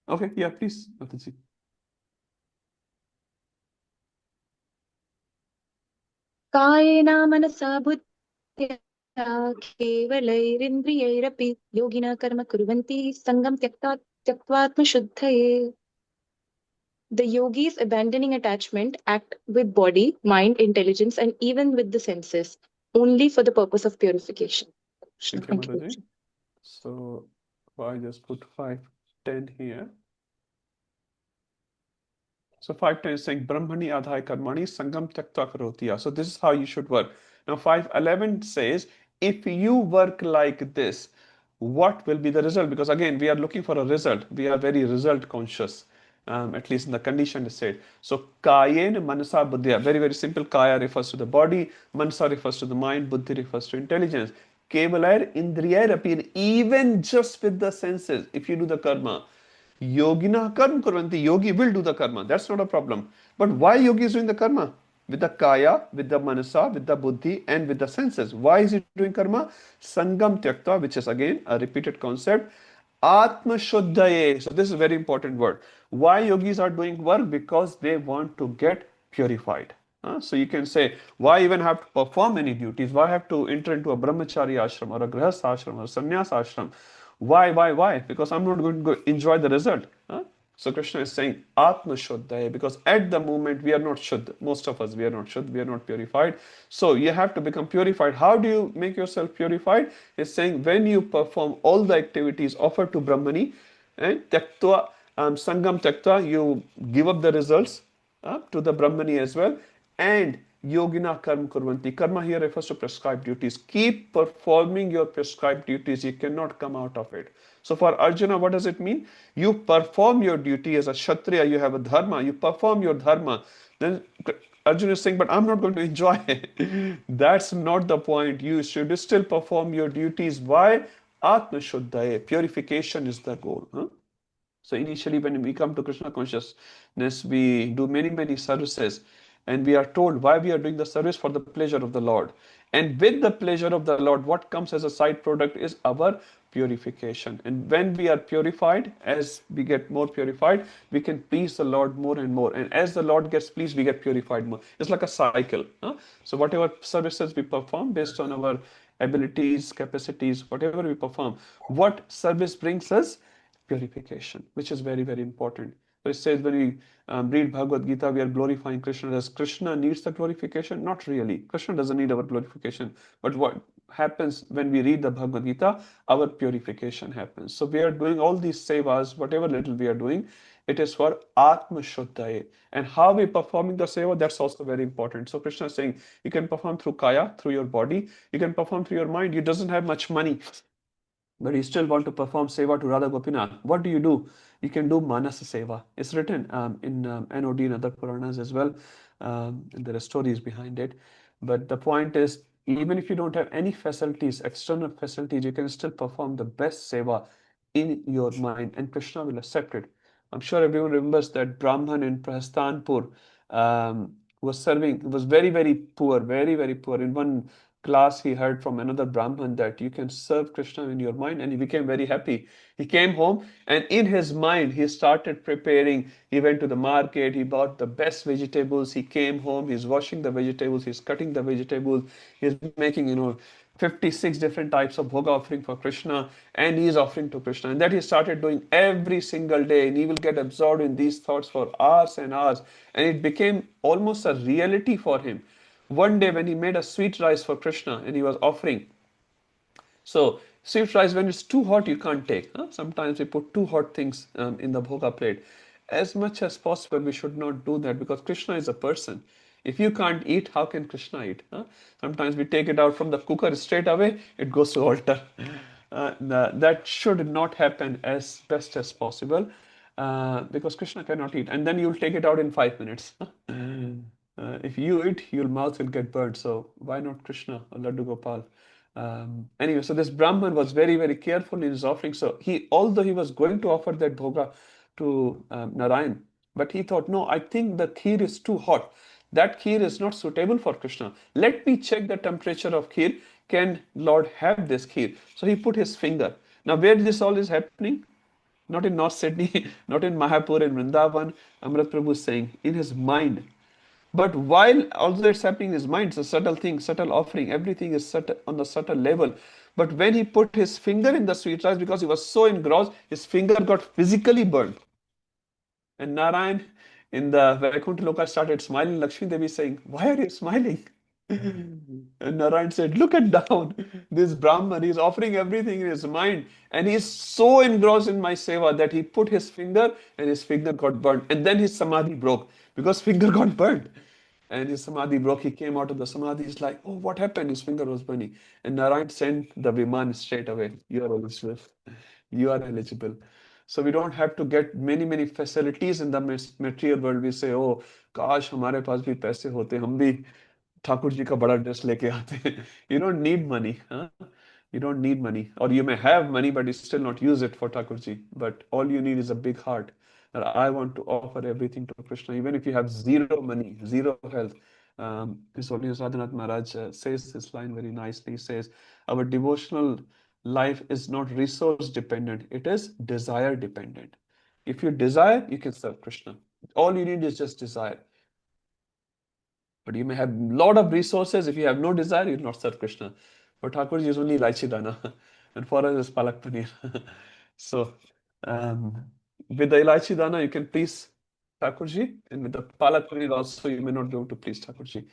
Okay, yeah, please, Mataji. कायेन मनसा बुद्ध्या केवलैरिन्द्रियैरपि योगिनः कर्म कुर्वन्ति सङ्गं त्यक्त्वात्मशुद्धये. The yogis abandoning attachment act with body, mind, intelligence, and even with the senses, only for the purpose of purification. Thank you, Thank you. Mataji. So I just put 5:10 here. So 5:10 is saying Brahmani adhai karmani sangam tyakta karotiya. So this is how you should work. Now 5:11 says if you work like this, what will be the result? Because again, we are looking for a result. We are very result conscious. At least in the condition said. So kayen manasa buddhya. Very, very simple. Kaya refers to the body, manasa refers to the mind, buddhi refers to intelligence. Kevalayar indriyayar appear even just with the senses. If you do the karma, Yogina karma kurvanti. Yogi will do the karma. That's not a problem. But why yogi is doing the karma? With the kaya, with the manasa, with the buddhi, and with the senses. Why is he doing karma? Sangam tyakta, which is again a repeated concept. Atma shuddhaye. So this is a very important word. Why yogis are doing work? Because they want to get purified. So you can say, why even have to perform any duties? Why have to enter into a brahmachari ashram or a grihastha ashram or a sannyas ashram? Why? Because I'm not going to enjoy the result. So Krishna is saying Atma Shuddhaya, because at the moment we are not Shuddha. Most of us, we are not Shuddha, we are not purified. So you have to become purified. How do you make yourself purified? It's saying when you perform all the activities offered to Brahmani, and Tyaktva, Sangam Tyaktva, you give up the results to the Brahmani as well. And Yogina karma kurvanti. Karma here refers to prescribed duties. Keep performing your prescribed duties. You cannot come out of it. So for Arjuna, what does it mean? You perform your duty as a Kshatriya. You have a dharma. You perform your dharma. Then Arjuna is saying, but I'm not going to enjoy it. That's not the point. You should still perform your duties. Why? Atma Shuddhaya. Purification is the goal. So initially when we come to Krishna consciousness, we do many services, and we are told why we are doing the service for the pleasure of the Lord. And with the pleasure of the Lord, what comes as a side product is our purification. And when we are purified, as we get more purified, we can please the Lord more and more. And as the Lord gets pleased, we get purified more. It's like a cycle. So whatever services we perform based on our abilities, capacities, whatever we perform, what service brings us? Purification, which is very important. So it says when we read Bhagavad Gita, we are glorifying Krishna. Does Krishna needs the glorification? Not really. Krishna doesn't need our glorification. But what happens when we read the Bhagavad Gita? Our purification happens. So we are doing all these sevas, whatever little we are doing, it is for Atma Shuddhaya. And how we performing the seva, that's also very important. So Krishna is saying, you can perform through kaya, through your body. You can perform through your mind. You doesn't have much money, but you still want to perform seva to Radha Gopinath. What do? You can do Manas Seva. It's written in NOD and other Puranas as well. And there are stories behind it. But the point is, even if you don't have any facilities, external facilities, you can still perform the best seva in your mind, and Krishna will accept it. I'm sure everyone remembers that Brahman in Prastanpur was serving, was very, very poor, very, very poor. In one class, he heard from another Brahman that you can serve Krishna in your mind, and he became very happy. He came home, and in his mind, he started preparing. He went to the market, he bought the best vegetables. He came home, he's washing the vegetables, he's cutting the vegetables, he's making, 56 different types of bhoga offering for Krishna, and he is offering to Krishna. And that he started doing every single day, and he will get absorbed in these thoughts for hours and hours. And it became almost a reality for him. One day, when he made a sweet rice for Krishna and he was offering, so sweet rice, when it's too hot, you can't take. Sometimes we put too hot things in the bhoga plate. As much as possible, we should not do that, because Krishna is a person. If you can't eat, how can Krishna eat? Sometimes we take it out from the cooker straight away, it goes to altar. That should not happen as best as possible, because Krishna cannot eat. And then you'll take it out in 5 minutes. If you eat, your mouth will get burned. So why not Krishna or Laddu Gopal? Anyway, so this Brahman was very, very careful in his offering. So although he was going to offer that bhoga to Narayan, but he thought, no, I think the kheer is too hot. That kheer is not suitable for Krishna. Let me check the temperature of kheer. Can Lord have this kheer? So he put his finger. Now, where this all is happening? Not in North Sydney, not in Mahapur, in Vrindavan. Amrit Prabhu is saying, in his mind. But while also it's happening in his mind, it's a subtle thing, subtle offering, everything is subtle, on the subtle level. But when he put his finger in the sweet rice, because he was so engrossed, his finger got physically burned. And Narayan in the Vaikuntha Loka started smiling. Lakshmi Devi saying, why are you smiling? And Narayan said, look at down. This Brahman, he's offering everything in his mind. And he's so engrossed in my seva that he put his finger and his finger got burned. And then his samadhi broke because finger got burned. And his samadhi broke. He came out of the samadhi. He's like, oh, what happened? His finger was burning. And Narayan sent the Viman straight away. You are eligible. You are eligible. So we don't have to get many, many facilities in the material world. We say, oh, काश हमारे पास भी पैसे होते, हम भी ठाकुर जी का बड़ा dress लेके आते. You don't need money. You don't need money. Or you may have money, but you still not use it for Thakur ji. But all you need is a big heart. That I want to offer everything to Krishna, even if you have zero money, zero health. His Holiness Radhanath Maharaj says this line very nicely. He says, our devotional life is not resource dependent, it is desire dependent. If you desire, you can serve Krishna. All you need is just desire. But you may have a lot of resources. If you have no desire, you will not serve Krishna. For Thakur is only Ilaichi Dana, and for us is Palak Paneer. So, with the Ilaichi Dana, you can please Thakurji, and with the Palak Paneer also, you may not be able to please Thakurji.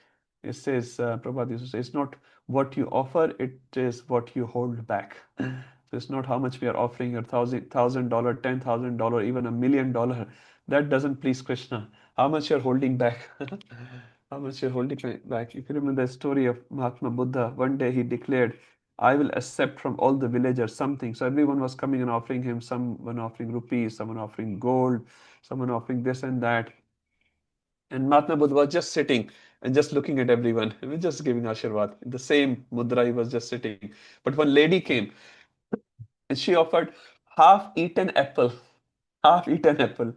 It says, Prabhupada says, it's not what you offer, it is what you hold back. So it's not how much we are offering, your $1,000, $10,000, even $1 million. That doesn't please Krishna. How much you're holding back? How much you're holding back? If you remember the story of Mahatma Buddha, one day he declared, I will accept from all the villagers something. So everyone was coming and offering him, someone offering rupees, someone offering gold, someone offering this and that. And Mahatma Buddha was just sitting and just looking at everyone. He was just giving Ashirwad. In the same mudra, he was just sitting. But one lady came and she offered half-eaten apple. Half-eaten apple.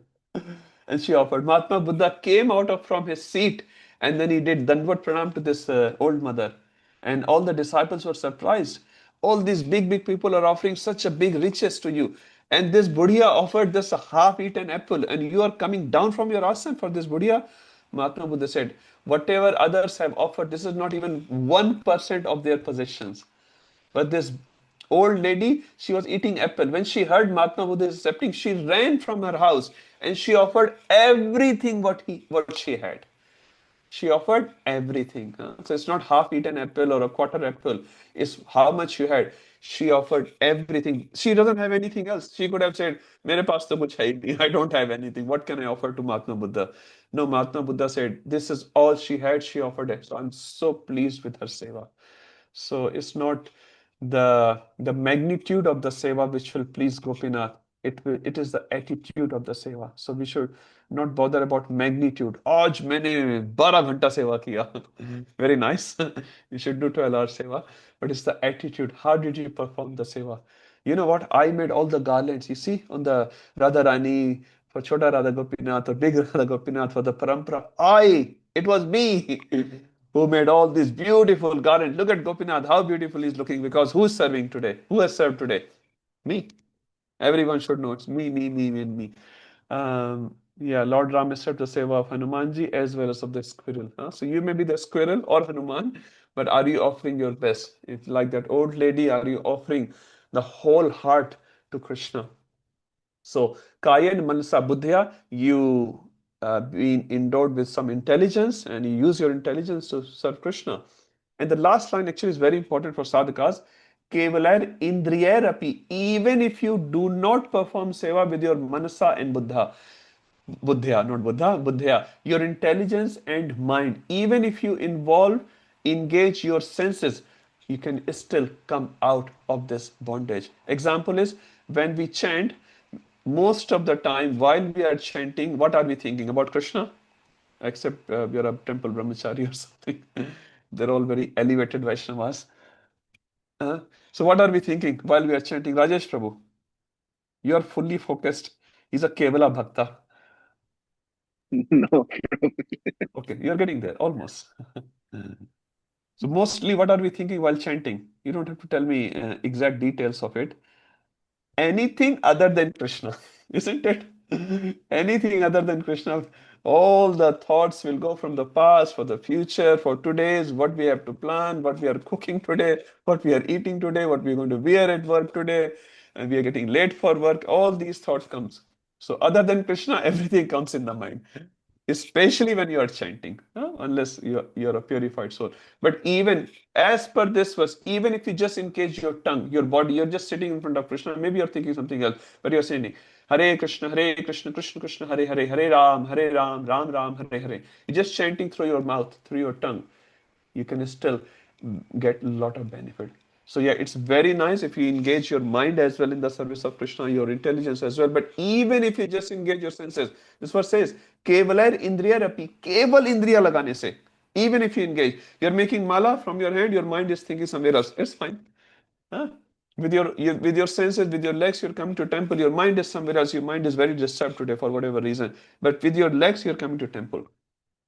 And she offered. Mahatma Buddha came from his seat, and then he did Dandavat Pranam to this old mother. And all the disciples were surprised. All these big, big people are offering such a big riches to you. And this Buddha offered this a half-eaten apple, and you are coming down from your asana for this Buddha? Mahatma Buddha said, whatever others have offered, this is not even 1% of their possessions. But this old lady, she was eating apple. When she heard Mahatma Buddha is accepting, she ran from her house and she offered everything what she had. She offered everything. So it's not half-eaten apple or a quarter apple. It's how much you had. She offered everything. She doesn't have anything else. She could have said, "Mere paas to kuch hai nahi. I don't have anything. What can I offer to Mahatma Buddha?" No, Mahatma Buddha said, "This is all she had. She offered it." So I'm so pleased with her seva. So it's not the magnitude of the seva which will please Gopinath. it is the attitude of the seva. So we should not bother about magnitude. आज मैंने 12 घंटा सेवा किया. Very nice. You should do 12 hours seva. But it's the attitude. How did you perform the seva? You know what? I made all the garlands. You see on the Radha Rani, for Chota Radha Gopinath or Big Radha Gopinath, for the Parampara. It was me who made all these beautiful garlands. Look at Gopinath, how beautiful he's looking, because who's serving today? Who has served today? Me. Everyone should know it's me, and me. Yeah, Lord Ram is served the seva of Hanumanji as well as of the squirrel. So you may be the squirrel or Hanuman, but are you offering your best? It's like that old lady, are you offering the whole heart to Krishna? So, Kayan Manasa Buddhya, you being endowed with some intelligence and you use your intelligence to serve Krishna. And the last line actually is very important for sadhakas. Kevalar indriyarapi, even if you do not perform seva with your manasa and buddhya, not buddha, buddhya, your intelligence and mind, even if you engage your senses, you can still come out of this bondage. Example is when we chant, most of the time while we are chanting, what are we thinking about Krishna? Except we are a temple brahmachari or something. They're all very elevated Vaishnavas. So what are we thinking while we are chanting? Rajesh Prabhu, you are fully focused. He's a Kevala Bhakta. No. Okay, you're getting there, almost. So mostly what are we thinking while chanting? You don't have to tell me exact details of it. Anything other than Krishna, isn't it? Anything other than Krishna, all the thoughts will go from the past, for the future, for today's, what we have to plan, what we are cooking today, what we are eating today, what we're going to wear at work today, and we are getting late for work. All these thoughts comes. So other than Krishna, everything comes in the mind, especially when you are chanting, unless you're a purified soul. But even as per this verse, even if you just engage your tongue, your body, you're just sitting in front of Krishna, maybe you're thinking something else, but you're saying, Hare Krishna, Krishna Krishna, Hare Hare, Hare Ram, Ram Ram, Hare Hare. You're just chanting through your mouth, through your tongue. You can still get a lot of benefit. So yeah, it's very nice if you engage your mind as well in the service of Krishna, your intelligence as well. But even if you just engage your senses, this verse says, Kevalar Indriya Rapi, Keval Indriya lagane se. Even if you engage, you're making mala from your hand, your mind is thinking somewhere else. It's fine. With your senses, with your legs, you're coming to temple. Your mind is somewhere else. Your mind is very disturbed today for whatever reason. But with your legs, you're coming to temple.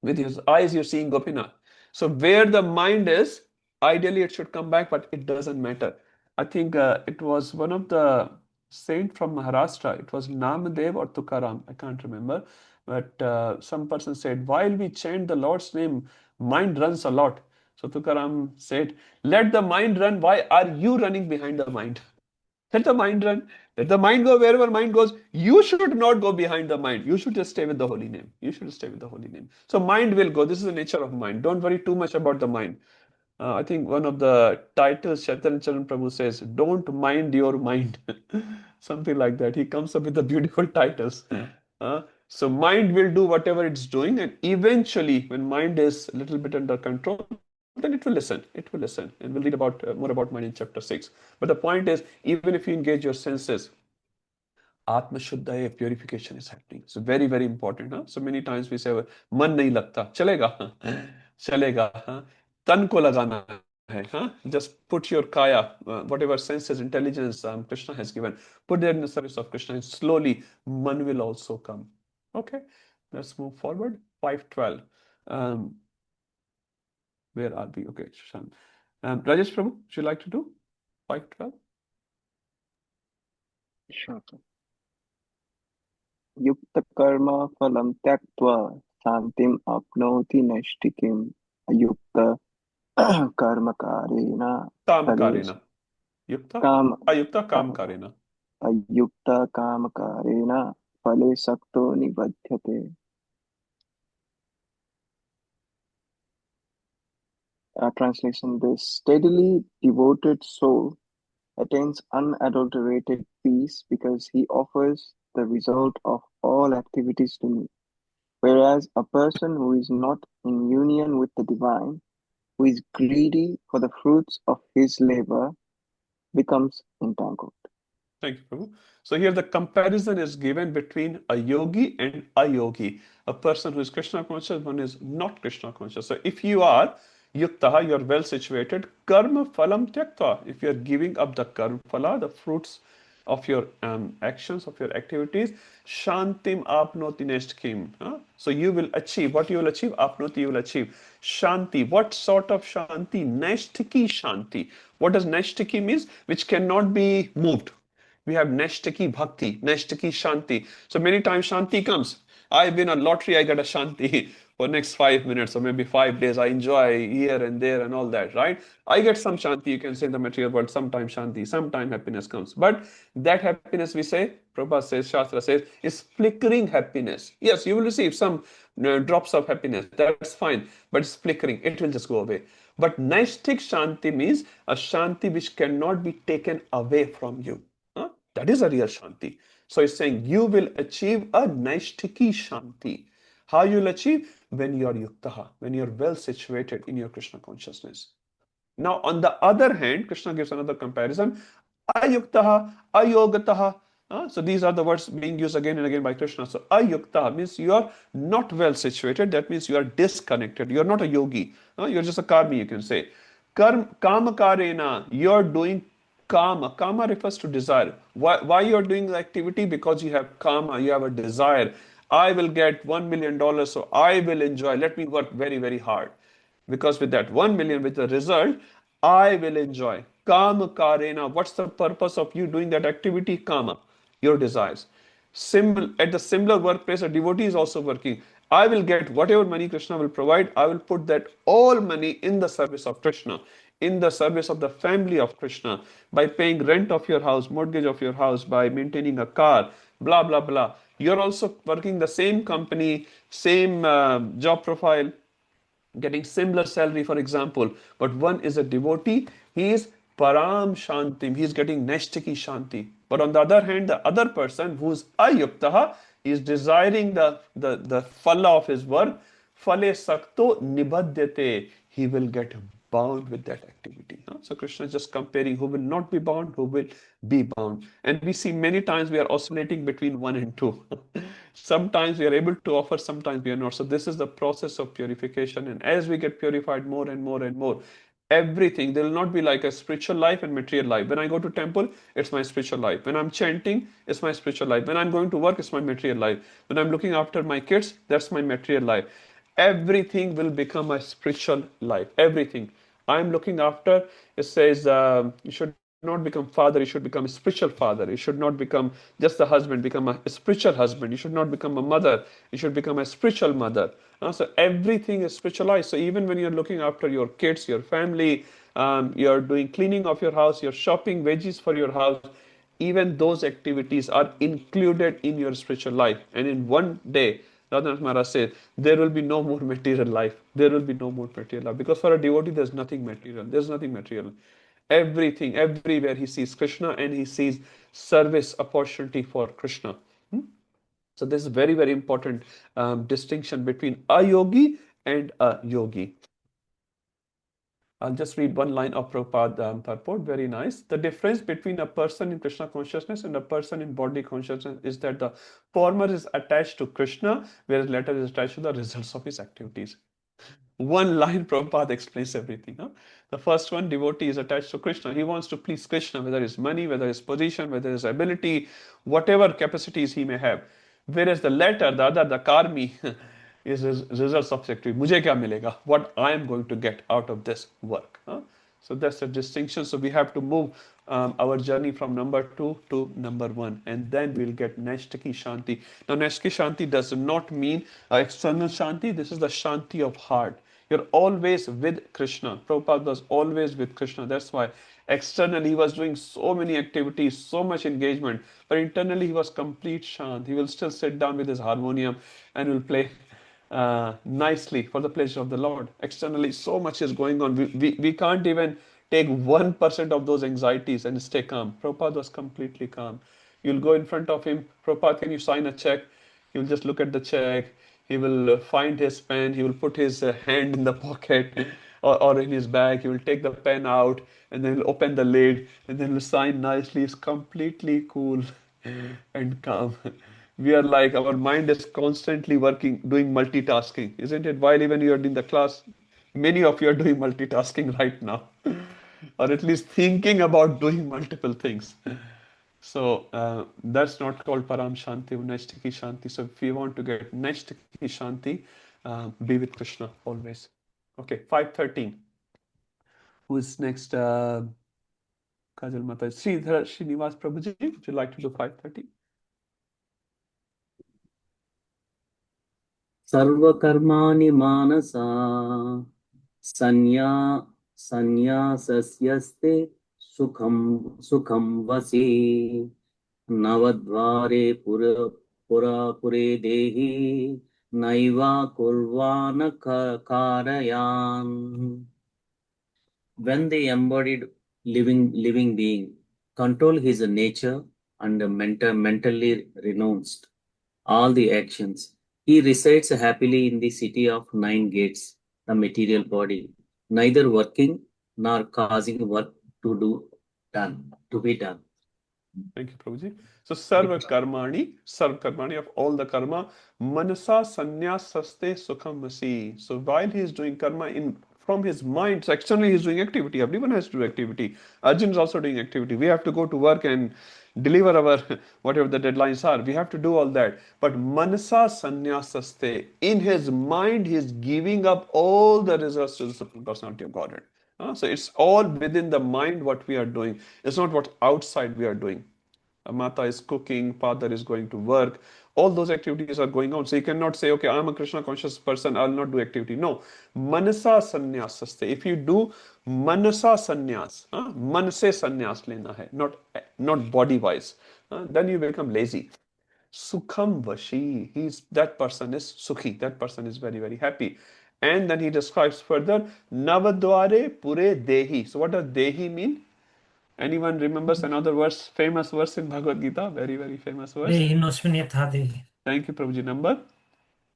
With your eyes, you're seeing Gopinath. So where the mind is, ideally it should come back, but it doesn't matter. I think it was one of the saint from Maharashtra. It was Namadev or Tukaram. I can't remember. But some person said, while we chant the Lord's name, mind runs a lot. So Tukaram said, let the mind run. Why are you running behind the mind? Let the mind run. Let the mind go wherever mind goes. You should not go behind the mind. You should just stay with the holy name. You should stay with the holy name. So mind will go. This is the nature of mind. Don't worry too much about the mind. I think one of the titles Chaitanya Charan Prabhu says, don't mind your mind. Something like that. He comes up with the beautiful titles. So mind will do whatever it's doing, and eventually when mind is a little bit under control, then it will listen. It will listen. And we'll read about more about mind in chapter 6. But the point is, even if you engage your senses, Atma Shuddhaya, purification is happening. So very, very important. So many times we say, Man nahi lagta. Chalega. Chalega. Tan ko lagana hai. Just put your kaya, whatever senses, intelligence Krishna has given, put there in the service of Krishna, and slowly man will also come. Okay, let's move forward. 512. Where are we? Okay, Shashank. Rajesh Prabhu, would you like to do 512? Sure. युक्तकर्म फलं त्यक्त्वा शान्तिम् आप्नोति नैष्ठिकीम् अयुक्त कर्मकारेण Kamkarena. Yukta? काम Ayukta Kamkarena. अयुक्त कामकारेण फले सक्तो निबध्यते. Translation: this steadily devoted soul attains unadulterated peace because he offers the result of all activities to me. Whereas a person who is not in union with the divine, who is greedy for the fruits of his labor, becomes entangled. Thank you, Prabhu. So here the comparison is given between a yogi and a yogi. A person who is Krishna conscious, one is not Krishna conscious. So if you are yuktaha, you are well situated, karma phalam tyakta. If you are giving up the karma phala, the fruits of your actions, of your activities, shantim apnoti neshkim. So you will achieve, what you will achieve? Apnoti, you will achieve. Shanti, what sort of shanti? Neshtiki shanti. What does neshtiki means? Which cannot be moved. We have Neshtaki Bhakti, Neshtaki Shanti. So many times Shanti comes. I win a lottery, I get a Shanti for next 5 minutes or maybe 5 days. I enjoy here and there and all that, right? I get some Shanti, you can say in the material world, sometimes Shanti, sometimes happiness comes. But that happiness, we say, Prabhupada says, Shastra says, is flickering happiness. Yes, you will receive some drops of happiness. That's fine. But it's flickering. It will just go away. But Naishtik Shanti means a Shanti which cannot be taken away from you. That is a real Shanti. So it's saying you will achieve a Naishtiki Shanti. How you will achieve? When you are Yuktaha, when you are well situated in your Krishna consciousness. Now, on the other hand, Krishna gives another comparison. Ayuktaha, ayogataha. So these are the words being used again and again by Krishna. So ayuktaha means you are not well situated. That means you are disconnected. You are not a yogi. You are just a karmi, you can say. Kamakarena, you are doing kama. Kama refers to desire. Why you are doing the activity? Because you have kama, you have a desire. I will get $1 million, so I will enjoy. Let me work very, very hard. Because with that 1 million, with the result, I will enjoy. Kama karena. What's the purpose of you doing that activity? Kama, your desires. At the similar workplace, a devotee is also working. I will get whatever money Krishna will provide. I will put that all money in the service of Krishna, in the service of the family of Krishna, by paying rent of your house, mortgage of your house, by maintaining a car, blah, blah, blah. You're also working the same company, same job profile, getting similar salary, for example, but one is a devotee, he is param shantim, he is getting neshtiki shanti. But on the other hand, the other person who's ayuktaha, he is desiring the phala of his work, phale sakto nibhadyate, he will get bound with that activity. So Krishna is just comparing who will not be bound, who will be bound. And we see many times we are oscillating between 1 and 2. Sometimes we are able to offer, sometimes we are not. So this is the process of purification. And as we get purified more and more and more, everything, there will not be like a spiritual life and material life. When I go to temple, it's my spiritual life. When I'm chanting, it's my spiritual life. When I'm going to work, it's my material life. When I'm looking after my kids, that's my material life. Everything will become a spiritual life. Everything. I'm looking after, it says you should not become father, you should become a spiritual father. You should not become just a husband, become a spiritual husband. You should not become a mother, you should become a spiritual mother. So everything is spiritualized. So even when you're looking after your kids, your family, you're doing cleaning of your house, you're shopping veggies for your house, even those activities are included in your spiritual life. And in one day, Radhanath Maharaj says, there will be no more material life. There will be no more material life. Because for a devotee, there's nothing material. There's nothing material. Everything, everywhere he sees Krishna and he sees service opportunity for Krishna. So this is very, very important distinction between a yogi and a yogi. I'll just read one line of Prabhupada purport, very nice. The difference between a person in Krishna consciousness and a person in body consciousness is that the former is attached to Krishna, whereas latter is attached to the results of his activities. One line Prabhupada explains everything. The first one, devotee is attached to Krishna. He wants to please Krishna, whether it's money, whether it's position, whether it's ability, whatever capacities he may have. Whereas the latter, the other, the karmi, is results of activity. Mujhe kya milega? What I am going to get out of this work. So that's the distinction. So we have to move our journey from number 2 to number 1, and then we'll get Nashtaki Shanti. Now, Nashtaki Shanti does not mean external Shanti. This is the Shanti of heart. You're always with Krishna. Prabhupada was always with Krishna. That's why externally he was doing so many activities, so much engagement, but internally he was complete shant. He will still sit down with his harmonium and will play nicely for the pleasure of the Lord. Externally, so much is going on. We can't even take 1% of those anxieties and stay calm. Prabhupada was completely calm. You'll go in front of him, Prabhupada, can you sign a check? He'll just look at the check. He will find his pen, he will put his hand in the pocket or in his bag, he will take the pen out and then he'll open the lid and then he'll sign nicely. It's completely cool and calm. We are like, our mind is constantly working, doing multitasking, isn't it? While even you're in the class, many of you are doing multitasking right now, or at least thinking about doing multiple things. So that's not called Param Shanti or Naistiki Shanti. So if you want to get Naistiki Shanti, be with Krishna always. Okay, 513. Who is next? Kajal Mata. Sridhar Srinivas Prabhuji, would you like to do 530? सर्वकर्माणि मानसा सन्या सन्यासस्यस्ते सुखं वसि नवद्वारे पुरे देहि नैवा कुर्वाण कारयान्. When the embodied living being control his nature and mentally renounced all the actions, he resides happily in the city of nine gates, the material body, neither working nor causing work to be done. Thank you, Prabhuji. So sarva karmani of all the karma, manasa sannyas sukham vasi. So while he is doing karma from his mind, so externally he is doing activity. Everyone has to do activity. Arjun is also doing activity. We have to go to work and deliver our whatever the deadlines are. We have to do all that. But manasa sannyas in his mind, he is giving up all the results to the Supreme Personality of Godhead. So it's all within the mind what we are doing. It's not what outside we are doing. Mata is cooking, father is going to work. All those activities are going on. So you cannot say, okay, I'm a Krishna conscious person, I'll not do activity. No. Manasa sannyas. If you do manasa sannyas, man se sannyas lena hai, not body wise, then you become lazy. Sukham vashi. That person is sukhi. That person is very, very happy. And then he describes further, Navadware pure dehi. So what does dehi mean? Anyone remembers another verse, famous verse in Bhagavad Gita? Very, very famous verse. Thank Thank you, Prabhuji. Number?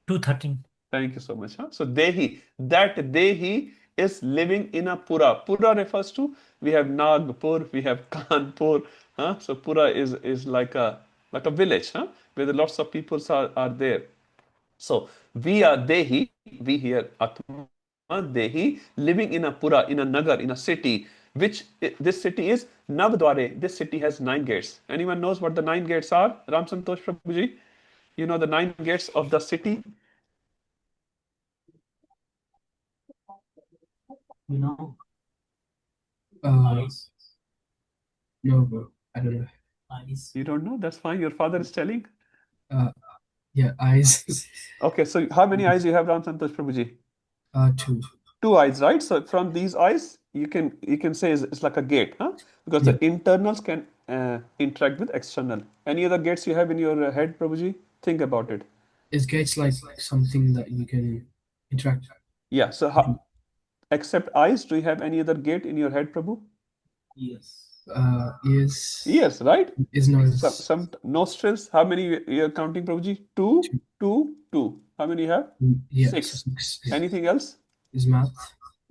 213. Thank you so much. So Dehi, that Dehi is living in a Pura. Pura refers to, we have Nagpur, we have Kanpur. So Pura is like a village, where lots of people are there. So we are Dehi, we here Atma Dehi, living in a Pura, in a Nagar, in a city, which this city is Navdware. This city has 9 gates. Anyone knows what the 9 gates are? Ram Santosh Prabhuji? You know the 9 gates of the city? You know? No, bro. I don't know. Eyes. You don't know? That's fine. Your father is telling? Yeah, eyes. Okay, so how many eyes you have, Ram Santosh Prabhuji? 2. 2 eyes, right? So from these eyes, you can say it's like a gate, because the internals can interact with external. Any other gates you have in your head, Prabhuji? Think about it. Is gates like something that you can interact? Yeah. So except eyes, do you have any other gate in your head, Prabhu? Yes. Ears. Ears, right? Is nose. Some nostrils. How many you're counting, Prabhuji? 2, 2, 2. How many you have? Yeah, 6. 6. Anything else? Is mouth.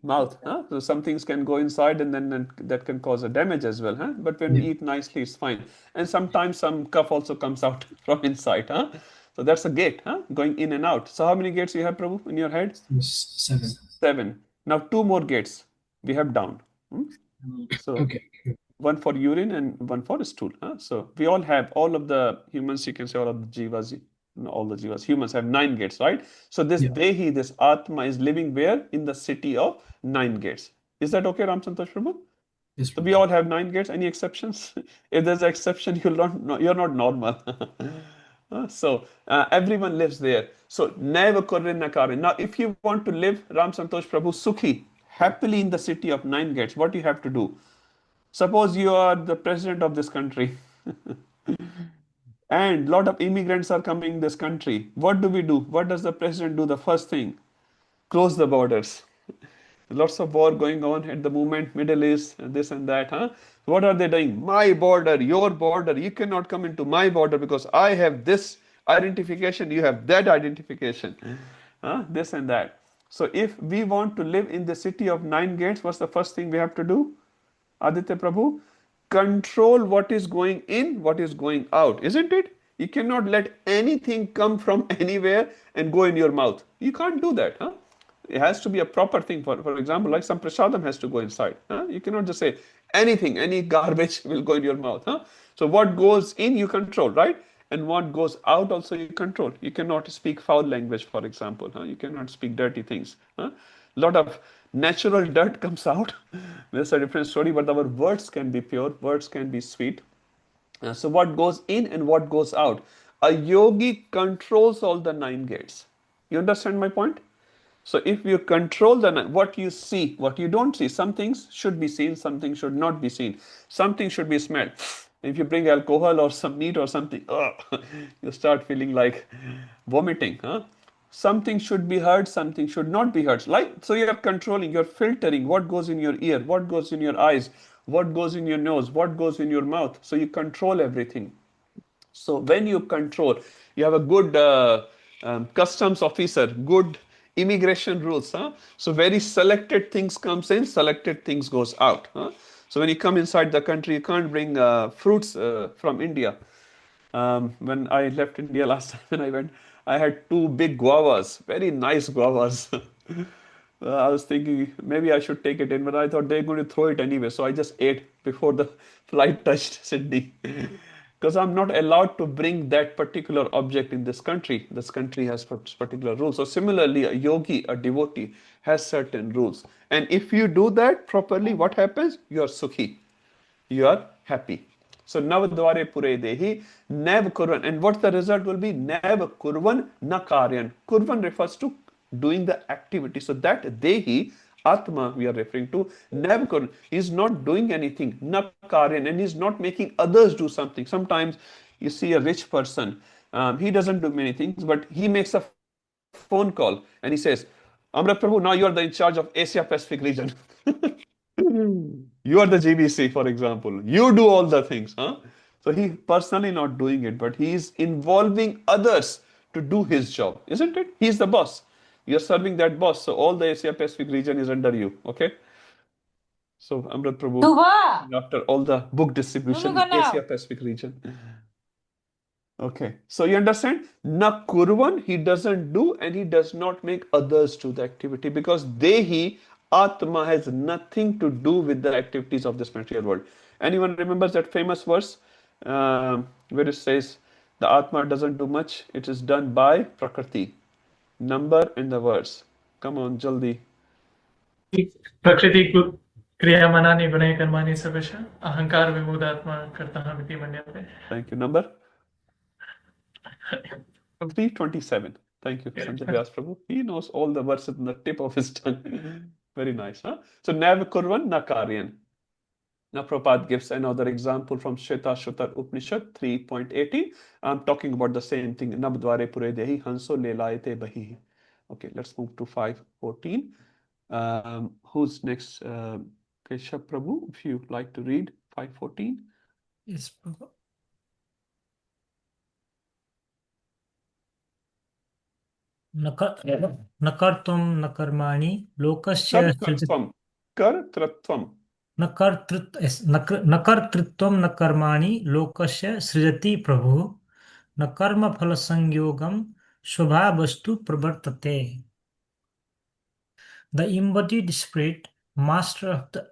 Mouth, so some things can go inside and then that can cause a damage as well, but when we eat nicely, it's fine. And sometimes some cough also comes out from inside, so that's a gate, going in and out. So how many gates you have, Prabhu, in your head? 7. 7. Now 2 more gates we have down. So okay. One for urine and one for stool. So we all have, all of the humans, you can say all of the jivas, all the jivas, humans have 9 gates, right? So this Dehi, this Atma is living where? In the city of 9 gates. Is that okay, Ram Santosh Prabhu? Yes, so we all have 9 gates. Any exceptions? If there's an exception, you're not normal. So everyone lives there. So never korre na kare. Now, if you want to live, Ram Santosh Prabhu, sukhi, happily in the city of 9 gates, what you have to do? Suppose you are the president of this country and lot of immigrants are coming in this country. What do we do? What does the president do? The first thing, close the borders. Lots of war going on at the moment, Middle East, and this and that. What are they doing? My border, your border. You cannot come into my border because I have this identification, you have that identification, this and that. So if we want to live in the city of 9 gates, what's the first thing we have to do? Aditya Prabhu, control what is going in, what is going out, isn't it? You cannot let anything come from anywhere and go in your mouth. You can't do that. It has to be a proper thing. For example, like some prasadam has to go inside. You cannot just say anything, any garbage will go in your mouth. So what goes in, you control, right? And what goes out also you control. You cannot speak foul language, for example. You cannot speak dirty things. Lot of natural dirt comes out. That's a different story, but our words can be pure, words can be sweet. So what goes in and what goes out? A yogi controls all the 9 gates. You understand my point? So if you control what you see, what you don't see, some things should be seen, some things should not be seen. Something should be smelled. If you bring alcohol or some meat or something, you start feeling like vomiting. Something should be heard, something should not be heard. So you're controlling, you're filtering what goes in your ear, what goes in your eyes, what goes in your nose, what goes in your mouth. So you control everything. So when you control, you have a good customs officer, good immigration rules. So very selected things comes in, selected things goes out. So when you come inside the country, you can't bring fruits from India. When I left India last time, when I went, I had 2 big guavas, very nice guavas. I was thinking maybe I should take it in, but I thought they're going to throw it anyway. So I just ate before the flight touched Sydney. Because I'm not allowed to bring that particular object in this country. This country has particular rules. So similarly, a yogi, a devotee, has certain rules. And if you do that properly, what happens? You are sukhi. You are happy. So navadvare pure dehi, nev kurvan. And what the result will be? Nev kurvan na karyan. Kurvan refers to doing the activity. So that dehi, Atma we are referring to, nev kurvan. He is not doing anything, na karyan, and he is not making others do something. Sometimes you see a rich person, he doesn't do many things, but he makes a phone call and he says, Amrit Prabhu, now you are in charge of Asia Pacific region. You are the GBC, for example. You do all the things. So he personally not doing it, but he is involving others to do his job, isn't it? He is the boss. You are serving that boss. So all the Asia Pacific region is under you. Okay. So Amrit Prabhu, after all the book distribution in Asia Pacific region. Okay, so you understand? Na kurvan, he doesn't do and he does not make others do the activity because Dehi, Atma has nothing to do with the activities of this material world. Anyone remembers that famous verse where it says, the Atma doesn't do much, it is done by Prakriti. Number in the verse. Come on, Jaldi. प्रकृति क्रियामनानि गुणैः कर्माणि सर्वशः अहंकार विमूढात्मा कर्ता इति मन्यते. Thank you. Number 327. Thank you, Sanjay Vyas Prabhu. He knows all the verses on the tip of his tongue. Very nice, huh? So, Nav Kurvan Nakaryan. Now, Prabhupada gives another example from Shweta Shutar Upanishad 3.18. I'm talking about the same thing. Nabdware Pure Dehi Hanso Lelayate Bahi. Okay, let's move to 5.14. Who's next? Keshav Prabhu, if you like to read 5.14. Yes, Prabhu. न कर्तुं न कर्माणि लोकस्य कर्तृत्वं न कर्तृत्वं न कर्माणि लोकस्य सृजति प्रभुः न कर्मफलसंयोगं स्वभावस्तु प्रवर्तते. The embodied spirit, master of the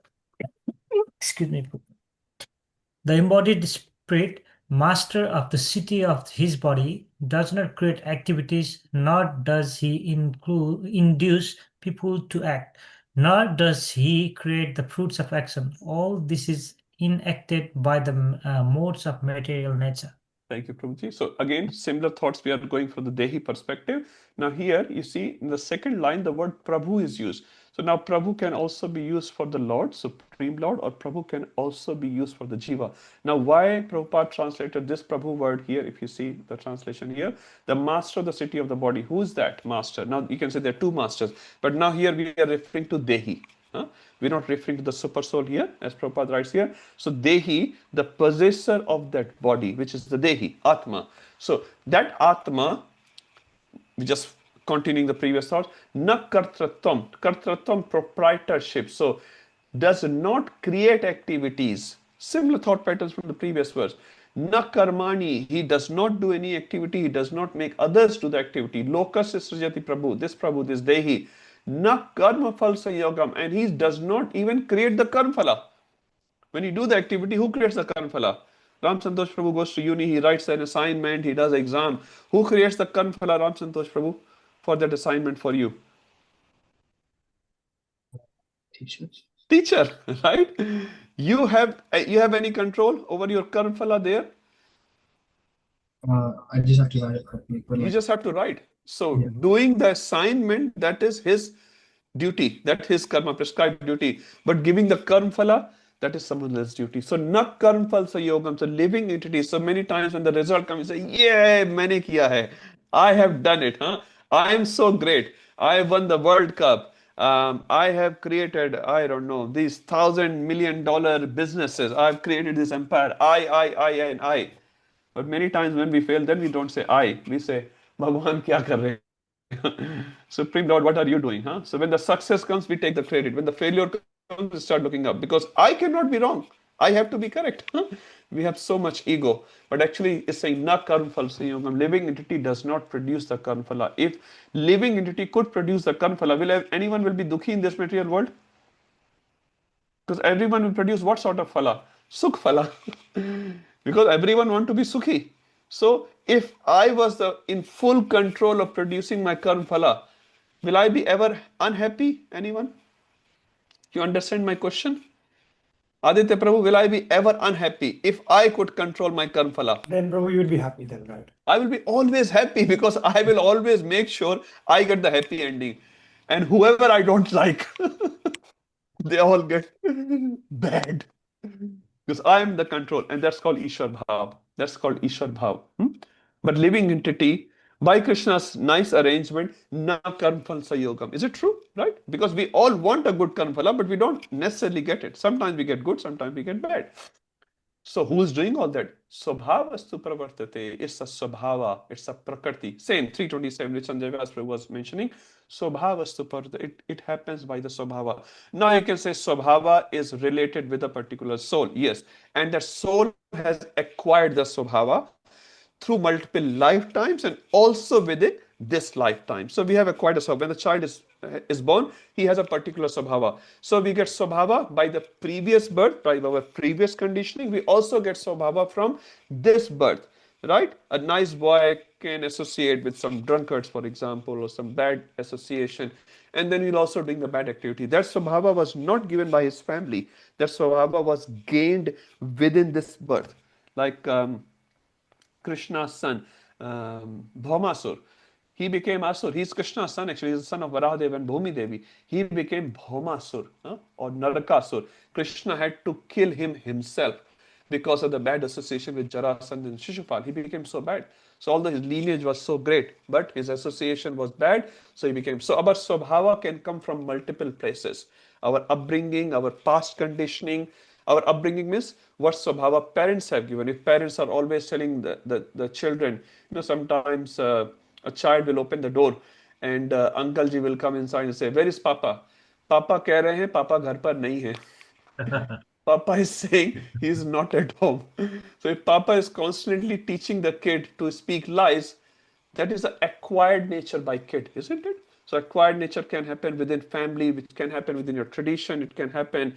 the embodied spirit, master of the city of his body, does not create activities, nor does he induce people to act, nor does he create the fruits of action. All this is enacted by the modes of material nature. Thank you, Prabhuji. So again, similar thoughts, we are going from the Dehi perspective. Now here, you see in the second line, the word Prabhu is used. So now Prabhu can also be used for the Lord, Supreme Lord, or Prabhu can also be used for the Jiva. Now why Prabhupada translated this Prabhu word here, if you see the translation here, the master of the city of the body. Who is that master? Now you can say there are two masters, but now here we are referring to Dehi. We're not referring to the super soul here, as Prabhupada writes here. So Dehi, the possessor of that body, which is the Dehi, Atma. So that Atma, we just continuing the previous thoughts, na kartratvam, proprietorship. So does not create activities. Similar thought patterns from the previous verse. Na karmani, he does not do any activity, he does not make others do the activity. Lokas srijati Prabhu, this Dehi. Na karma phal sanyogam, and he does not even create the karma phala. When you do the activity, who creates the karma phala? Ram Santosh Prabhu goes to uni, he writes an assignment, he does exam. Who creates the karma phala, Ram Santosh Prabhu, for that assignment for you? Teacher, right? You have any control over your karma phala there? I just have to write it correctly. You just have to write. So doing the assignment, that is his duty, that his karma, prescribed duty. But giving the karma phala, that is someone else's duty. So na karma phal sa yogam, so living entity. So many times when the result comes, you say, yeah, maine kiya hai. I have done it. I am so great. I won the World Cup. I have created, I don't know, these $1,000 million businesses. I've created this empire. And I. But many times when we fail, then we don't say I. We say, Bhagwan kya kar rahe? Supreme Lord, what are you doing? So when the success comes, we take the credit. When the failure comes, we start looking up. Because I cannot be wrong. I have to be correct. We have so much ego. But actually, it's saying, na karma phal sanyogam. Living entity does not produce the karma phala. If living entity could produce the karma phala, anyone will be dukhi in this material world? Because everyone will produce what sort of phala? Sukh phala. Because everyone want to be sukhi. So if I was in full control of producing my karma phala, will I be ever unhappy? Anyone? You understand my question? Aditya Prabhu, will I be ever unhappy if I could control my karma phala? Then Prabhu, you will be happy then, right? I will be always happy because I will always make sure I get the happy ending. And whoever I don't like, they all get bad. Because I am the control, and that's called Ishwar Bhav. That's called Ishwar Bhav. But living entity, by Krishna's nice arrangement, na karma phala sayogam. Is it true? Right? Because we all want a good karma phala, but we don't necessarily get it. Sometimes we get good, sometimes we get bad. So who's doing all that? Swabhavastu pravartate. It's a swabhava. It's a prakriti. Same 327, which Sanjay Vyas Prabhu was mentioning. Swabhavastu pravartate. It happens by the swabhava. Now you can say swabhava is related with a particular soul. Yes. And that soul has acquired the swabhava through multiple lifetimes and also within this lifetime. So we have acquired a swabhava. When the child is born, he has a particular swabhava. So we get swabhava by the previous birth, by our previous conditioning. We also get swabhava from this birth, right? A nice boy can associate with some drunkards, for example, or some bad association. And then he'll also doing the bad activity. That swabhava was not given by his family. That swabhava was gained within this birth. Like Krishna's son, Bhaumasur. He became Asur. He's Krishna's son, actually. He's the son of Varahadev and Bhumi Devi. He became Bhaumasur or Narakasur. Krishna had to kill him himself because of the bad association with Jarasandha and Shishupal. He became so bad. So although his lineage was so great, but his association was bad, so he became. So our Swabhava can come from multiple places. Our upbringing, our past conditioning. Our upbringing means what Swabhava parents have given. If parents are always telling the children, sometimes a child will open the door and Uncle ji will come inside and say, where is Papa? Papa keh rahe hain, Papa ghar par nahi hai. Papa is saying he is not at home. So if Papa is constantly teaching the kid to speak lies, that is an acquired nature by kid, isn't it? So acquired nature can happen within family, which can happen within your tradition, it can happen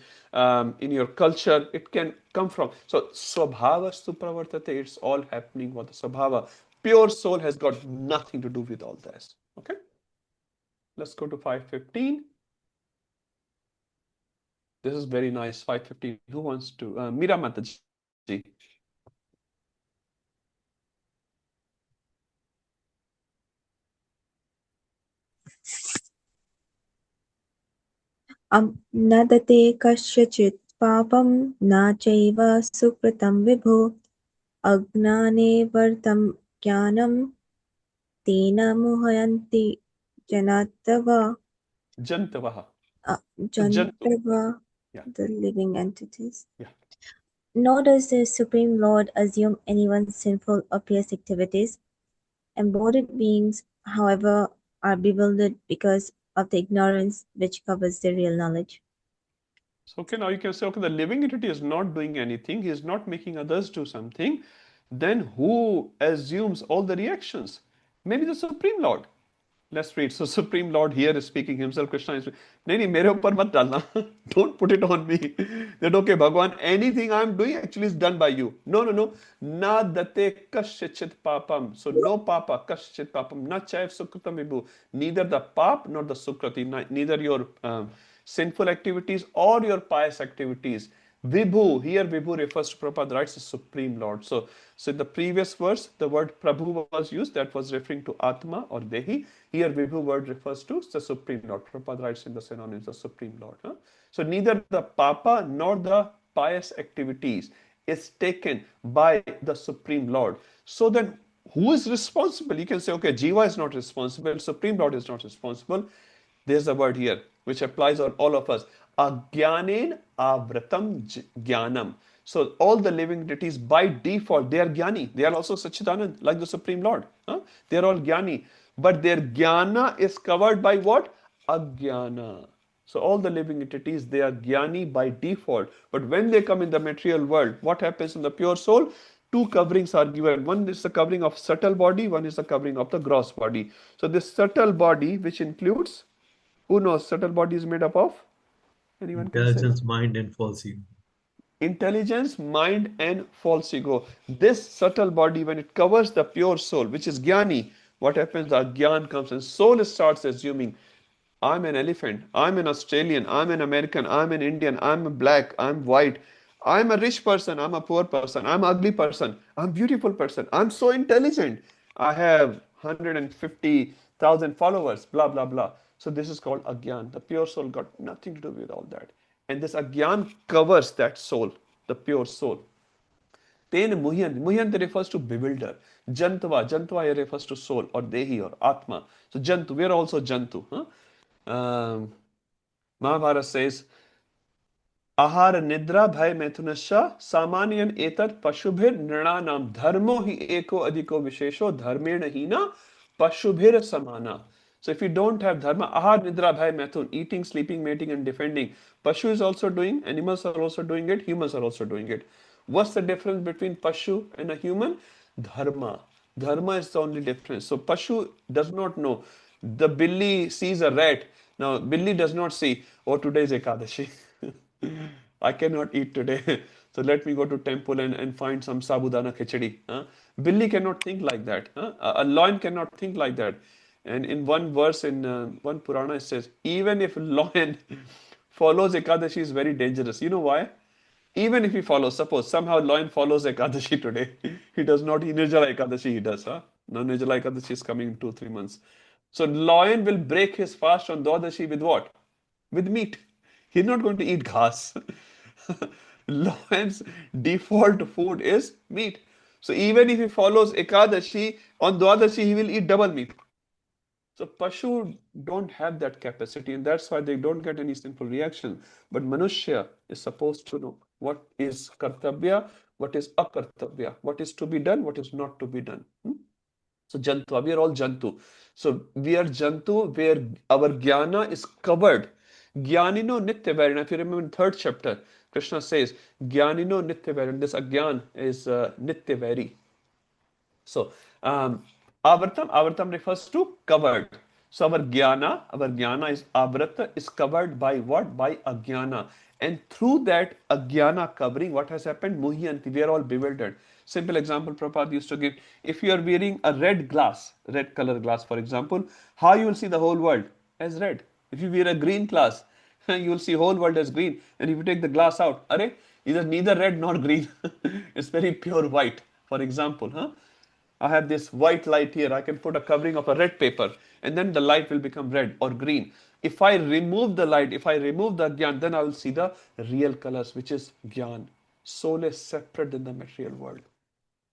in your culture, it can come from. So swabhavastu pravartate, it's all happening with the swabhava. Pure soul has got nothing to do with all this. Okay? Let's go to 515. This is very nice. 515. Who wants to? Meera Mataji. न दते कस्यचित् पापं न चैव सुकृतं विभो अज्ञाने वर्तं ज्ञानं तेन मोहयन्ति जन्तवः. Jantu. Jantrava, Yeah. the living entities. Yeah. Nor does the Supreme Lord assume anyone's sinful or pious activities. Embodied beings, however, are bewildered because of the ignorance which covers their real knowledge. So, okay, now you can say, okay, the living entity is not doing anything, he is not making others do something. Then who assumes all the reactions? Maybe the Supreme Lord. Let's read. So Supreme Lord here is speaking himself. Krishna is नहीं मेरे ऊपर मत डालना. Don't put it on me. That okay, Bhagwan, anything I'm doing actually is done by you. No, no, no. Na date kaschit papam. So no papa kaschit papam. Na chaiv sukritam vibhu. Neither the pap nor the sukrati. Neither your sinful activities or your pious activities. Vibhu, here Vibhu refers to Prabhupada writes the Supreme Lord. So in the previous verse, the word Prabhu was used, that was referring to Atma or Dehi. Here Vibhu word refers to the Supreme Lord. Prabhupada writes in the synonyms, the Supreme Lord. Huh? So neither the Papa nor the pious activities is taken by the Supreme Lord. So then who is responsible? You can say, okay, Jiva is not responsible, Supreme Lord is not responsible. There's a word here which applies on all of us. Agyanen avratam jnanam. So all the living entities by default, they are jnani. They are also Sachidanand, like the Supreme Lord. Huh? They are all jnani. But their jnana is covered by what? Agyana. So all the living entities, they are jnani by default. But when they come in the material world, what happens in the pure soul? Two coverings are given. One is the covering of subtle body, one is the covering of the gross body. So this subtle body, which includes, who knows subtle body is made up of? Anyone can say? Intelligence, mind, and false ego. Intelligence, mind, and false ego. This subtle body, when it covers the pure soul, which is jnani, what happens? The gyan comes and soul starts assuming, I'm an elephant, I'm an Australian, I'm an American, I'm an Indian, I'm black, I'm white, I'm a rich person, I'm a poor person, I'm an ugly person, I'm a beautiful person, I'm so intelligent, I have 150,000 followers, blah, blah, blah. So this is called agyan. The pure soul got nothing to do with all that. And this agyan covers that soul, the pure soul. Ten muhyan refers to bewilder. Jantva refers to soul or dehi or atma. So jantu, we are also jantu. Huh? Mahabharata says, आहार निद्रा भय मैथुनश्च सामान्यन एतत् पशुभिर नृणानाम धर्मो ही एको अधिको विशेषो धर्मेण हीना पशुभिर samana. So if you don't have dharma, ahar, nidra, bhai, mathun, eating, sleeping, mating, and defending, pashu is also doing, animals are also doing it, humans are also doing it. What's the difference between pashu and a human? Dharma. Dharma is the only difference. So pashu does not know. The billy sees a rat. Now billy does not see, oh, today is Ekadashi. I cannot eat today. So let me go to temple and find some sabudana khichdi. Huh? Billy cannot think like that. Huh? A lion cannot think like that. And in one verse in one Purana it says, even if lion follows Ekadashi is very dangerous. You know why? Even if he follows, suppose somehow lion follows Ekadashi today, he does not, he Nirjala Ekadashi he does. Huh? Now Nirjala Ekadashi is coming in 2-3 months. So lion will break his fast on Dwadashi with what? With meat. He's not going to eat ghas. Lion's default food is meat. So even if he follows Ekadashi, on Dwadashi he will eat double meat. So Pashu don't have that capacity, and that's why they don't get any sinful reaction. But Manushya is supposed to know what is kartabya, what is akartabya, what is to be done, what is not to be done. So Jantu, we are all Jantu. So we are Jantu where our jnana is covered. Jnanino Nityavari. If you remember in third chapter, Krishna says, Jnanino Nityavari. This agyan is Nityavari. So, avartam refers to covered. So our jnana is avrata, is covered by what? By agyana. And through that agyana covering, what has happened? Muhyanti, we are all bewildered. Simple example Prabhupada used to give. If you are wearing a red color glass, for example, how you will see the whole world? As red. If you wear a green glass, you will see whole world as green. And if you take the glass out, it is neither red nor green. It's very pure white, for example. Huh? I have this white light here. I can put a covering of a red paper and then the light will become red or green. If I remove the light, if I remove the Gyan, then I will see the real colors, which is Gyan. Soul is separate in the material world.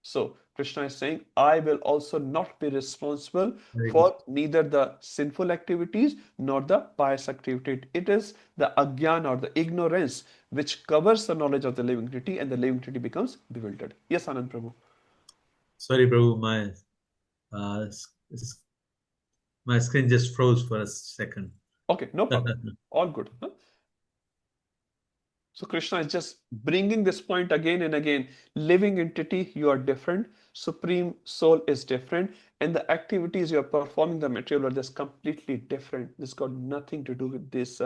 So Krishna is saying, I will also not be responsible Very for good. neither the sinful activities nor the pious activity. It is the ajnana or the ignorance which covers the knowledge of the living entity, and the living entity becomes bewildered. Yes, Anand Prabhu. Sorry, Prabhu, my screen just froze for a second. Okay, no problem. All good. Huh? So Krishna is just bringing this point again and again. Living entity, you are different. Supreme soul is different. And the activities you are performing, the material world, is completely different. This got nothing to do with this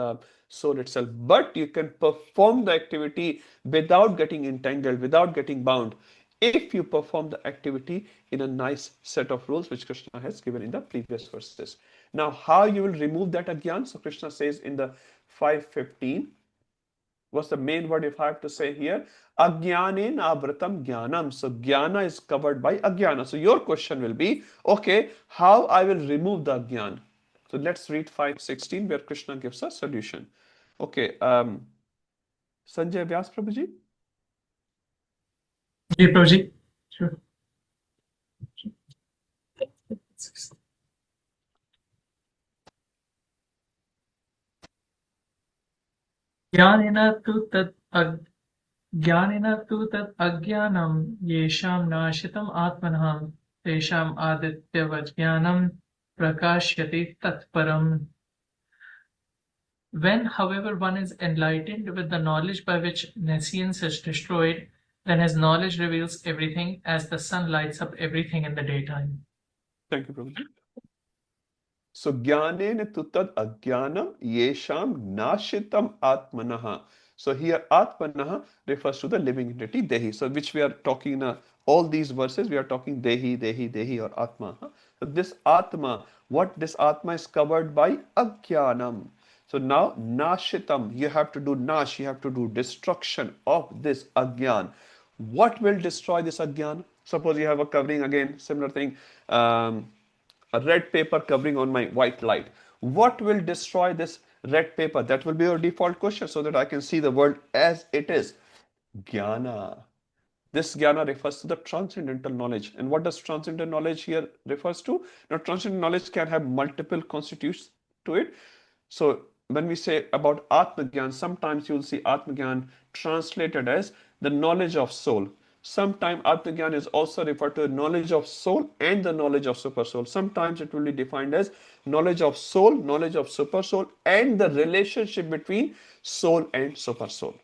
soul itself. But you can perform the activity without getting entangled, without getting bound, if you perform the activity in a nice set of rules which Krishna has given in the previous verses. Now, how you will remove that agyan? So Krishna says in the 5:15, what's the main word if I have to say here? Ajnanen avratam jnanam. So jnana is covered by ajnana. So your question will be, okay, how I will remove the ajnan? So let's read 5:16 where Krishna gives a solution. Okay, Sanjay Vyas Prabhuji. Ji Prabhuji sure. ज्ञानेन तु तत् अज्ञानं येषां नाशितम् आत्मनः तेषाम् आदित्यवज्ञानं प्रकाश्यते तत्परम्. When, however, one is enlightened with the knowledge by which nescience is destroyed, then his knowledge reveals everything as the sun lights up everything in the daytime. Thank you, Prabhuji. So jnanena tu tad ajnanam yesham nashitam atmanaha. So here atmanaha refers to the living entity Dehi. So which we are talking in all these verses, we are talking Dehi, Dehi, Dehi or Atma. So this Atma, what this Atma is covered by ajnanam. So now nashitam, you have to do nash, you have to do destruction of this ajnan. What will destroy this ajnan? Suppose you have a covering again, similar thing. A red paper covering on my white light. What will destroy this red paper? That will be your default question so that I can see the world as it is. Jnana. This jnana refers to the transcendental knowledge. And what does transcendental knowledge here refers to? Now, transcendental knowledge can have multiple constitutes to it. So when we say about Atmagyan, sometimes you'll see Atmagyan translated as the knowledge of soul. Sometimes Atmagyan is also referred to knowledge of soul and the knowledge of super soul. Sometimes it will be defined as knowledge of soul, knowledge of super soul, and the relationship between soul and super soul,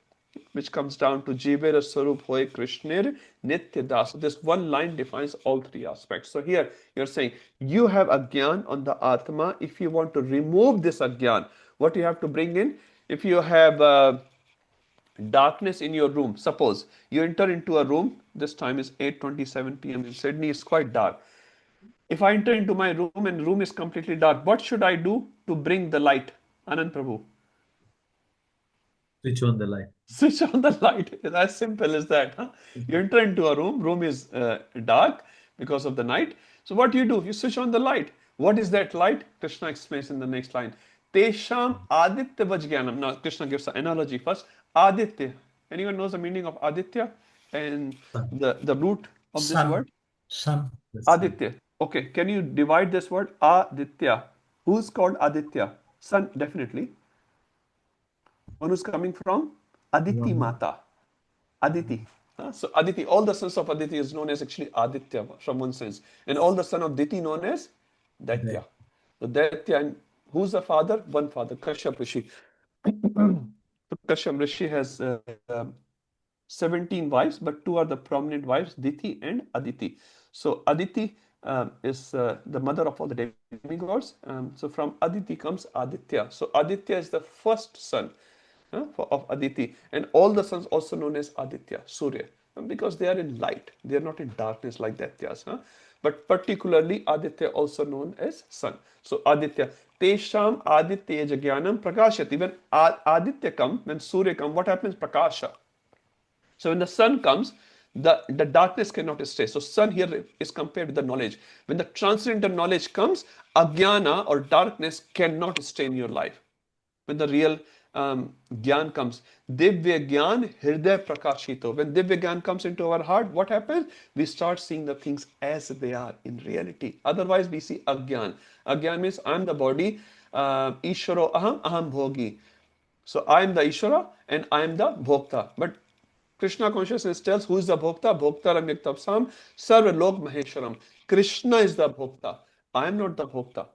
which comes down to Jivera Sarup Hoy Krishnir Nitya Das. This one line defines all three aspects. So here you're saying you have Agyan on the Atma. If you want to remove this Agyan, what you have to bring in? If you have darkness in your room, suppose you enter into a room, this time is 8:27 p.m. in Sydney, it's quite dark. If I enter into my room and the room is completely dark, what should I do to bring the light? Anand Prabhu. Switch on the light. Switch on the light. It's as simple as that. Huh? You enter into a room is dark because of the night. So what do? You switch on the light. What is that light? Krishna explains in the next line. Tesham aditya vajnanam. Now Krishna gives an analogy first. Aditya. Anyone knows the meaning of Aditya and the root of this word? Sun. Aditya. Okay, can you divide this word? Aditya. Who's called Aditya? Sun, definitely. One who's coming from Aditi Mata. Aditi. So Aditi, all the sons of Aditi is known as actually Aditya from one sense. And all the son of Diti known as Daitya. So Daitya, and who's the father? One father, Kashyap Rishi. Kashyap Rishi has 17 wives, but two are the prominent wives, Diti and Aditi. So Aditi is the mother of all the demigods. So from Aditi comes Aditya. So Aditya is the first son of Aditi, and all the sons also known as Aditya, Surya, because they are in light, they are not in darkness like Daityas. But particularly Aditya also known as sun. So Aditya, Tesham Aditya Jagyanam Prakashyati. When Aditya comes, when Surya comes, what happens? Prakasha. So when the sun comes, the darkness cannot stay. So sun here is compared with the knowledge. When the transcendental knowledge comes, Ajnana or darkness cannot stay in your life. When the real Gyan comes. Divya Gyan Hriday Prakashito. When Divya Gyan comes into our heart, what happens? We start seeing the things as they are in reality. Otherwise, we see Agyan. Agyan means I'm the body. Ishwaro Aham, Aham Bhogi. So I am the Ishvara and I am the Bhokta. But Krishna consciousness tells who is the Bhokta? Bhoktaram Yaktapsam Sarva Lok Maheshwaram. Krishna is the Bhokta. I am not the Bhokta.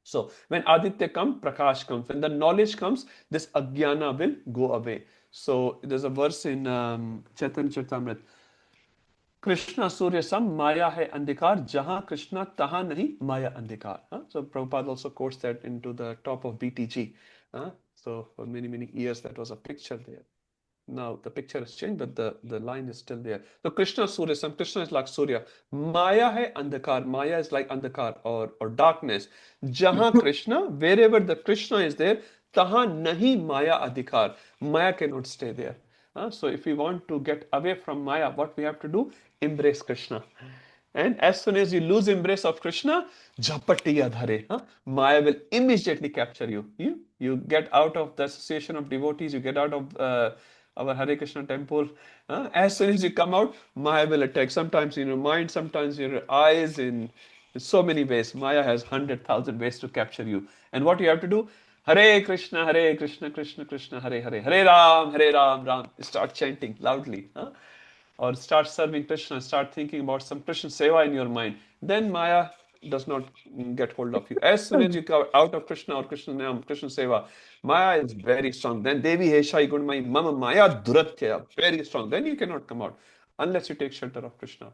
So when Aditya comes, Prakash comes. When the knowledge comes, this Agyana will go away. So there's a verse in Chaitanya Charitamrita. Krishna Surya Sam Maya hai Andhikar, Jahan Krishna Tahan Nahi Maya Andhikar. So Prabhupada also quotes that into the top of BTG. So for many, many years that was a picture there. Now the picture has changed, but the line is still there. So Krishna Surya Sam, Krishna is like Surya. Maya hai Andhikar, Maya is like Andhikar or darkness. Jahan Krishna, wherever the Krishna is there, Tahan Nahi Maya Adhikar. Maya cannot stay there. So if we want to get away from Maya, what we have to do? Embrace Krishna. And as soon as you lose embrace of Krishna, Japatiya Dhare, Maya will immediately capture you. You get out of the association of devotees, you get out of our Hare Krishna temple. As soon as you come out, Maya will attack. Sometimes in your mind, sometimes in your eyes, in so many ways. Maya has 100,000 ways to capture you. And what you have to do? Hare Krishna, Krishna Krishna, Hare Hare, Hare Ram, Ram. Start chanting loudly. Or start serving Krishna, start thinking about some Krishna seva in your mind. Then Maya does not get hold of you. As soon as you come out of Krishna or Krishna Nam, Krishna seva, Maya is very strong. Then Devi Heshai Gunmai Mama Maya Duratya, very strong. Then you cannot come out unless you take shelter of Krishna.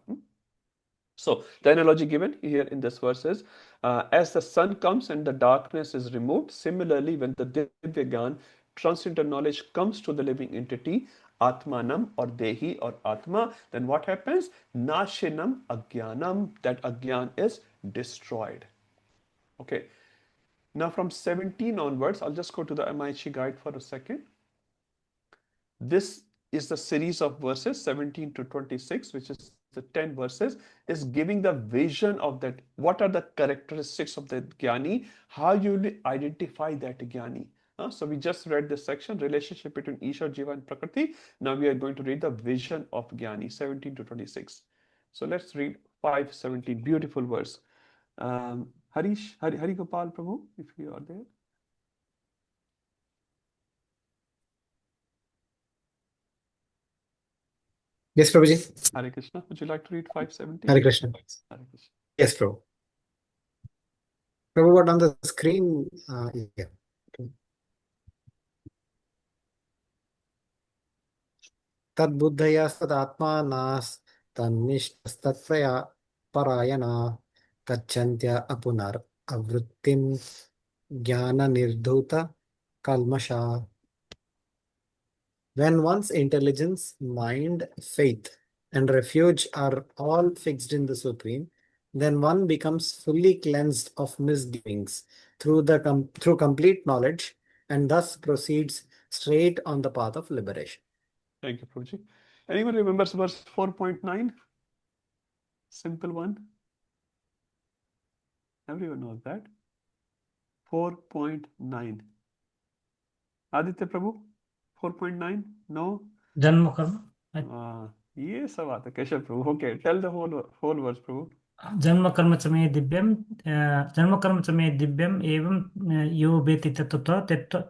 So the analogy given here in this verse is, as the sun comes and the darkness is removed, similarly when the Divya Gyan, transcendental knowledge comes to the living entity, Atmanam or Dehi or Atma, then what happens? Nashinam Agyanam, that Agyan is destroyed. Okay. Now from 17 onwards, I'll just go to the MIHG guide for a second. This is the series of verses 17 to 26, which is the 10 verses, is giving the vision of that. What are the characteristics of the Jnani? How you will identify that Jnani? So we just read this section, relationship between Ishwar, Jiva and Prakriti. Now we are going to read the vision of Jnani, 17 to 26. So let's read 5:17, beautiful verse. Hari Gopal Prabhu, if you are there. Yes, Prabhuji. Hare Krishna. Would you like to read 5:17? Hare Krishna. Hare Krishna. Yes, Prabhu. Prabhu, what on the screen? Yeah. Tadbuddhayastatmatmanastannishtastattvaya parayana gacchantya apunar avrittim jnana nirdhuta kalmasha. When one's intelligence, mind, faith, and refuge are all fixed in the Supreme, then one becomes fully cleansed of misgivings through complete knowledge and thus proceeds straight on the path of liberation. Thank you, Prabhuji. Anyone remembers verse 4.9? Simple one. Everyone knows that. 4.9. Aditya Prabhu, 4.9? No? Janma karma. ये सब आता है केशव प्रभु. Okay, tell the whole verse, Prabhu. जन्म कर्म च मे दिव्यम जन्म कर्म च मे दिव्यम एवं यो वेति तत्त्वतः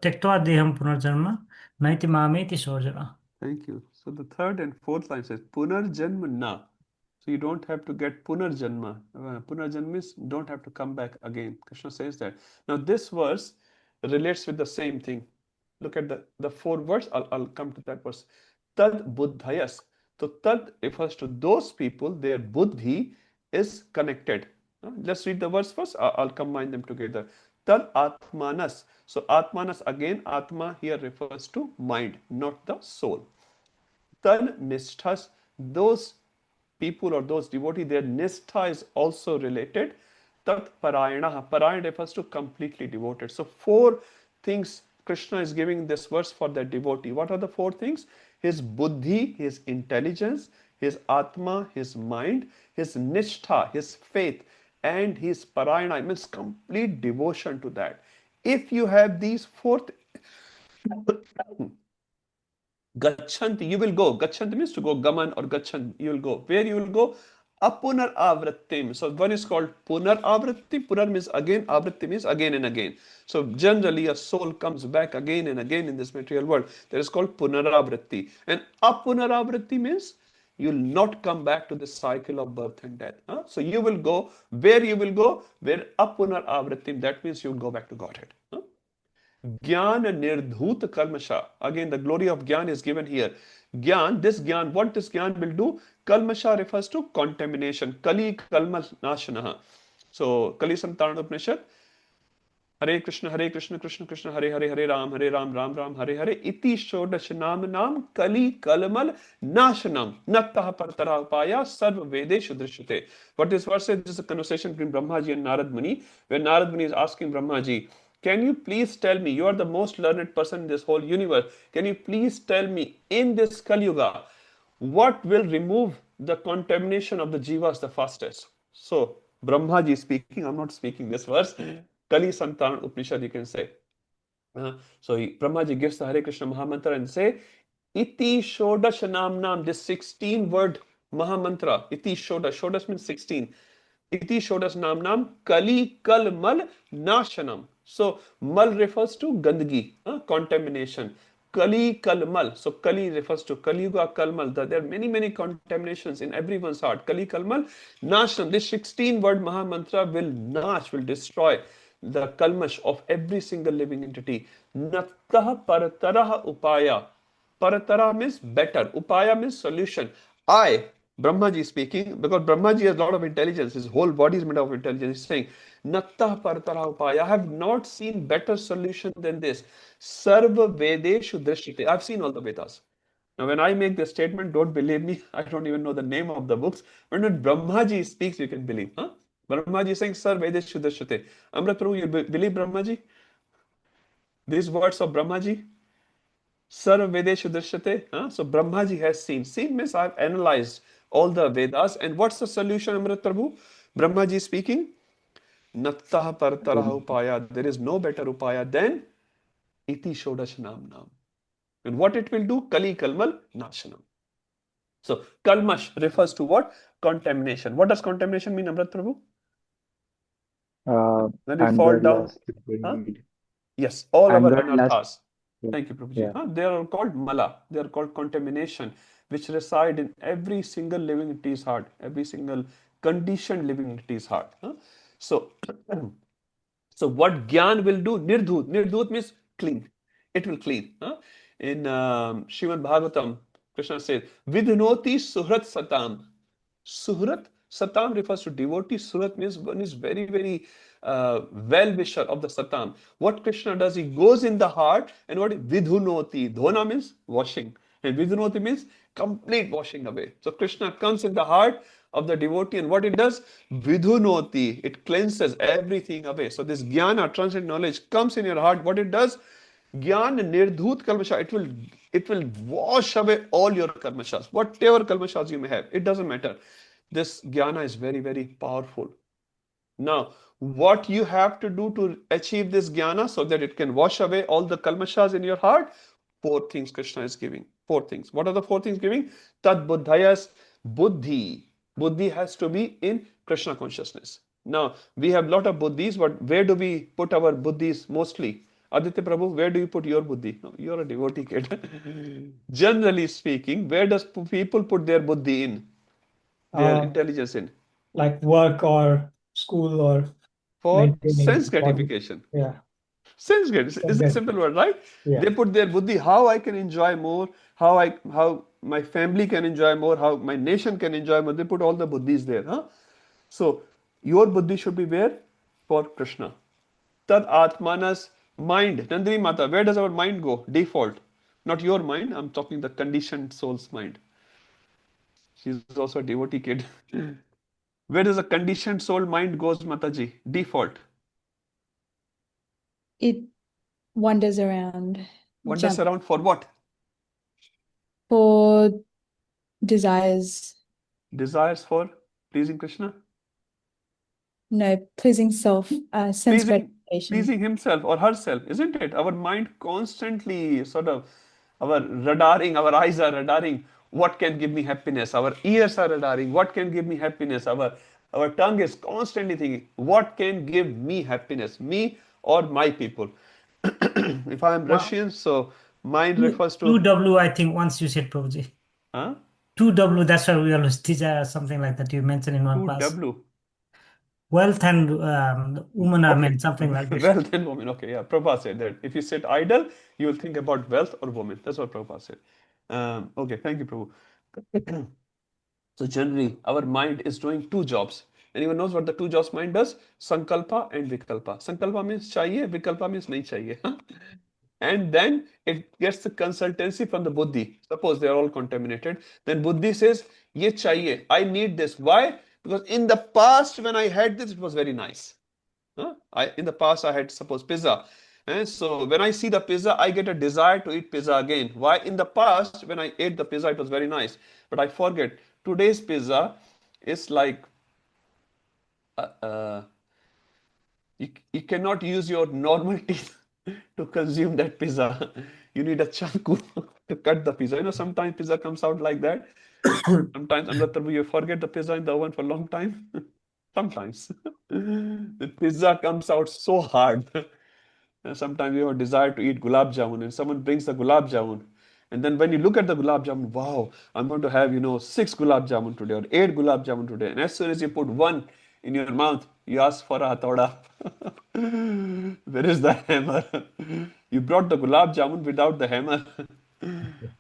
त्यक्त्वा देहं पुनर्जन्म नैति मामेति सोऽर्जुन. Thank you. So the third and fourth line says Punarjanma na. So you don't have to get Punarjanma. Punarjanma means don't have to come back again. Krishna says that. Now this verse relates with the same thing. Look at the four words. I'll come to that verse. Tad buddhayas. So tad refers to those people, their buddhi is connected. Let's read the verse first. I'll combine them together. Tad atmanas. So atmanas, again, atma here refers to mind, not the soul. Tad nishthas, those people or those devotees, their nishtha is also related. Tat parayana. Parayana refers to completely devoted. So four things Krishna is giving this verse for the devotee. What are the four things? His buddhi, his intelligence, his atma, his mind, his nishtha, his faith, and his parayana, means complete devotion to that. If you have these four Gachanti, you will go. Gachanti means to go. Gaman or Gachan, you will go. Where you will go? Apunar avrittim. So one is called punar avritti. Punar means again, avritti means again and again. So generally a soul comes back again and again in this material world. That is called punaravritti. And apunaravritti means you will not come back to the cycle of birth and death. So you will go, where you will go? Where apunaravrittim, that means you will go back to Godhead. Gyan nirdhut kalmasha. Again, the glory of Gyan is given here. Gyan, this Gyan, what this Gyan will do? Kalmasha refers to contamination. Kali kalma nashanaha. So, Kali Santarana Upanishad. Hare Krishna, Krishna Krishna, Hare Ram, Ram Ram, Hare Hare. Iti Shodashanam Nam Kali Kalmal Nashanam Nattaha Partara Upaya Sarva Vedeshu Drishyate. What this verse says, this is a conversation between Brahmaji and Narad Muni, where Narad Muni is asking Brahmaji, can you please tell me, you are the most learned person in this whole universe, can you please tell me in this Kali Yuga, what will remove the contamination of the jivas the fastest? So, Brahmaji is speaking, I'm not speaking this verse, Kali Santan Upanishad, you can say. So, Brahmaji gives the Hare Krishna Mahamantra and say, Iti Shodash Nam, this 16 word Mahamantra, Iti Shodash, Shodash means 16. Iti Shodas Nam Kali Kal Mal Nashanam. So Mal refers to Gandagi, contamination. Kali Kal Mal. So Kali refers to Kali Yuga Kalmal. There are many contaminations in everyone's heart. Kali Kalmal Nashanam. This 16 word Mahamantra will destroy the kalmash of every single living entity. Nattah Parataraha Upaya. Paratara means better. Upaya means solution. Brahmaji speaking, because Brahmaji has a lot of intelligence, his whole body is made of intelligence. He's saying, Nattah Paratara Upaya. I have not seen better solution than this. Sarva Vedeshu Drishyate. I've seen all the Vedas. Now, when I make this statement, don't believe me. I don't even know the name of the books. But when Brahmaji speaks, you can believe. Brahmaji is saying, Sarva Vedeshu Drishyate. Amrit Prabhu, you believe Brahmaji? These words of Brahmaji? Sarva Vedeshu Drishyate. So Brahmaji has seen. Seen means I've analyzed all the Vedas. And what's the solution, Amrit Prabhu? Brahmaji speaking. Nattah Partaraha Upaya. There is no better Upaya than Iti Shodash Nam. And what it will do? Kali Kalmal Nashanam. So Kalmash refers to what? Contamination. What does contamination mean, Amrit Prabhu? When we fall Anger, down. lust, greed. Yes, all our Anger, lust. anarthas. Thank you, Prabhuji. Yeah. They are called mala. They are called contamination, which reside in every single living entity's heart, every single conditioned living entity's heart. So, so what Gyan will do? Nirdhut. Nirdhut means clean. It will clean. In Srimad Bhagavatam, Krishna says, Vidhnoti suhrat satam. Suhrat, Satam refers to devotee. Suhrat means one is very well-wisher of the Satam. What Krishna does, he goes in the heart and what Vidhunoti. Dhona means washing. And Vidhunoti means complete washing away. So Krishna comes in the heart of the devotee and what it does? Vidhunoti. It cleanses everything away. So this jnana, transcendent knowledge, comes in your heart. What it does? Gyan nirdhut kalmasha. It will wash away all your kalmashas. Whatever kalmashas you may have. It doesn't matter. This jnana is very powerful. Now, what you have to do to achieve this jnana so that it can wash away all the kalmashas in your heart? 4 things Krishna is giving. 4 things. What are the 4 things giving? Tad buddhayas buddhi. Buddhi has to be in Krishna consciousness. Now, we have lot of buddhis, but where do we put our buddhis mostly? Aditya Prabhu, where do you put your buddhi? No, you're a devotee kid. Generally speaking, where does people put their buddhi in? Their intelligence in? Like work or school or For sense maintaining body. gratification. Yeah. Sense gratification. Is it simple word, right? Yeah. They put their buddhi, how I can enjoy more, how my family can enjoy more, how my nation can enjoy more. They put all the buddhis there. So your buddhi should be where? For Krishna. Tad Atmanas mind. Nandini Mata, where does our mind go? Default. Not your mind, I'm talking the conditioned soul's mind. She's also a devotee kid. Where does the conditioned soul mind goes, Mataji? Default. It wanders around. Wanders around for what? For desires. Desires for pleasing Krishna? pleasing self, sense gratification. Pleasing himself or herself, isn't it? Our mind constantly sort of, our radaring, our eyes are radaring, what can give me happiness? Our ears are radaring, what can give me happiness? Our tongue is constantly thinking, what can give me happiness? Me or my people? If I am Wow. Russian, so mind refers to... 2W, I think once you said, Prabhuji. Huh? 2W, that's why we always teach something like that you mentioned in one class. 2W. Wealth and women are Okay. meant, something like this. Wealth and women. Okay, yeah. Prabhupada said that if you sit idle, you will think about wealth or women. That's what Prabhupada said. Okay, thank you, Prabhu. So generally, our mind is doing two jobs. Anyone knows what the two jobs mind does? Sankalpa and Vikalpa. Sankalpa means chahiye, Vikalpa means nahi chahiye. And then it gets the consultancy from the buddhi. Suppose they are all contaminated. Then buddhi says, ye chahiye, I need this. Why? Because in the past when I had this, it was very nice. In the past, I had, suppose, pizza. And so when I see the pizza, I get a desire to eat pizza again. Why? In the past, when I ate the pizza, it was very nice. But I forget, today's pizza is like, you cannot use your normal teeth to consume that pizza. You need a chaku to cut the pizza. You know, sometimes pizza comes out like that. Sometimes, Amrita, you forget the pizza in the oven for a long time. Sometimes. The pizza comes out so hard. And sometimes you have a desire to eat gulab jamun and someone brings the gulab jamun. And then when you look at the gulab jamun, wow, I'm going to have, 6 gulab jamun today or 8 gulab jamun today. And as soon as you put one in your mouth, you ask for a hatoda. Where is the hammer? You brought the gulab jamun without the hammer.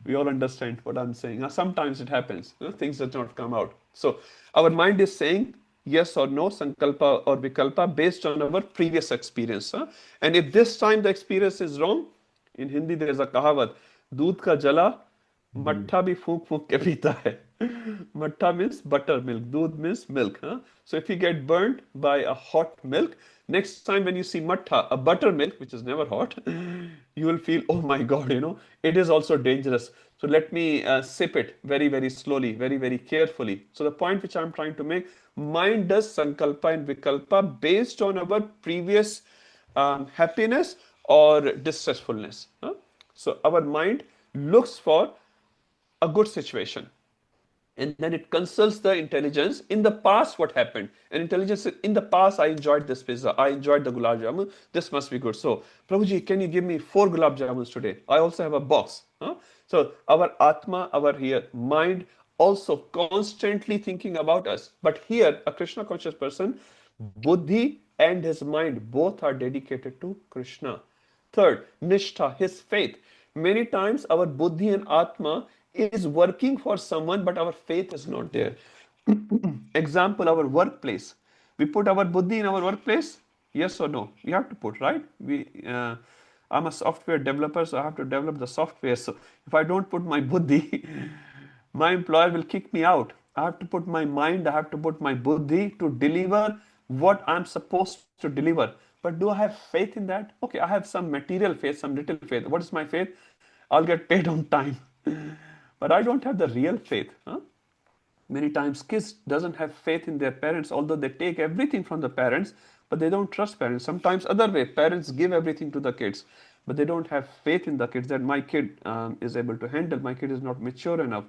We all understand what I'm saying. Now, sometimes it happens. Things does not come out. So our mind is saying yes or no, sankalpa or vikalpa based on our previous experience. And if this time the experience is wrong, in Hindi there is a kahavat, दूध का जला मट्ठा भी फूंक फूंक के पीता है. Matta means buttermilk, doodh means milk. So if you get burned by a hot milk, next time when you see matta, a buttermilk, which is never hot, you will feel, oh my God, it is also dangerous. So let me sip it very, very slowly, very, very carefully. So the point which I'm trying to make, mind does sankalpa and vikalpa based on our previous happiness or distressfulness. So our mind looks for a good situation and then it consults the intelligence. In the past, what happened? And intelligence said, in the past, I enjoyed this pizza. I enjoyed the gulab jamun. This must be good. So, Prabhuji, can you give me 4 gulab jamuns today? I also have a box. So, our Atma, our here, mind also constantly thinking about us. But here, a Krishna conscious person, Buddhi and his mind both are dedicated to Krishna. Third, Nishtha, his faith. Many times our Buddhi and Atma is working for someone, but our faith is not there. Example, our workplace. We put our Buddhi in our workplace? Yes or no? We have to put, right? I'm a software developer, so I have to develop the software. So if I don't put my Buddhi, my employer will kick me out. I have to put my mind, I have to put my Buddhi to deliver what I'm supposed to deliver. But do I have faith in that? Okay, I have some material faith, some little faith. What is my faith? I'll get paid on time. But I don't have the real faith. Many times kids doesn't have faith in their parents, although they take everything from the parents, but they don't trust parents. Sometimes other way, parents give everything to the kids, but they don't have faith in the kids that my kid is able to handle, my kid is not mature enough.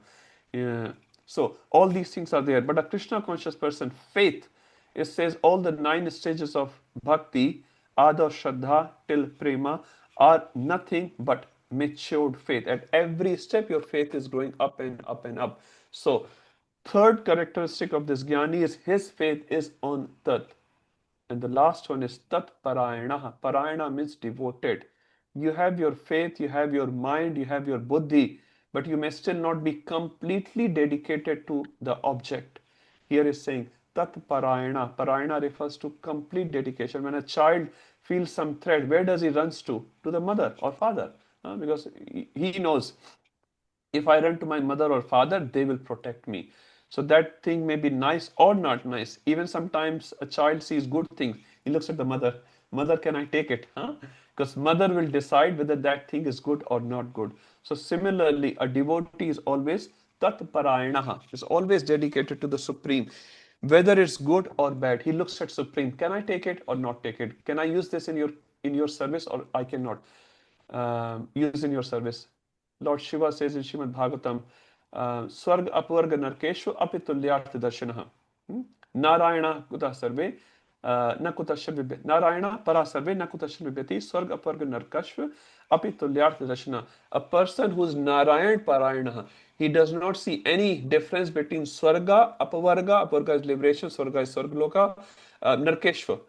So all these things are there. But a Krishna conscious person, faith, it says all the 9 stages of bhakti, Adar, Shraddha till Prema, are nothing but matured faith. At every step, your faith is growing up and up and up. So third characteristic of this jnani is his faith is on Tat. And the last one is Tat Parayana. Parayana means devoted. You have your faith, you have your mind, you have your buddhi, but you may still not be completely dedicated to the object. Here is saying Tat Parayana. Parayana refers to complete dedication. When a child feels some threat, where does he runs to? To the mother or father. Because he knows if I run to my mother or father, they will protect me. So that thing may be nice or not nice. Even sometimes a child sees good things. He looks at the mother. Mother, can I take it? Because mother will decide whether that thing is good or not good. So similarly, a devotee is always tat parayanaha, is always dedicated to the Supreme. whether it's good or bad. He looks at Supreme. Can I take it or not take it? Can I use this in your service or I cannot use in your service? Lord Shiva says in Srimad Bhagavatam, Swarg apvarga narkeshu apitulyarth darshanah. Narayana kuta sarve na kutasya vibhyati. Narayana para sarve na kutasya vibhyati. Swarg apvarga narkashva apitulyarth darshanah. A person who is Narayan Parayana, he does not see any difference between Swarga, Apavarga. Apavarga is liberation, Swarga is Swargaloka, Narkeshva.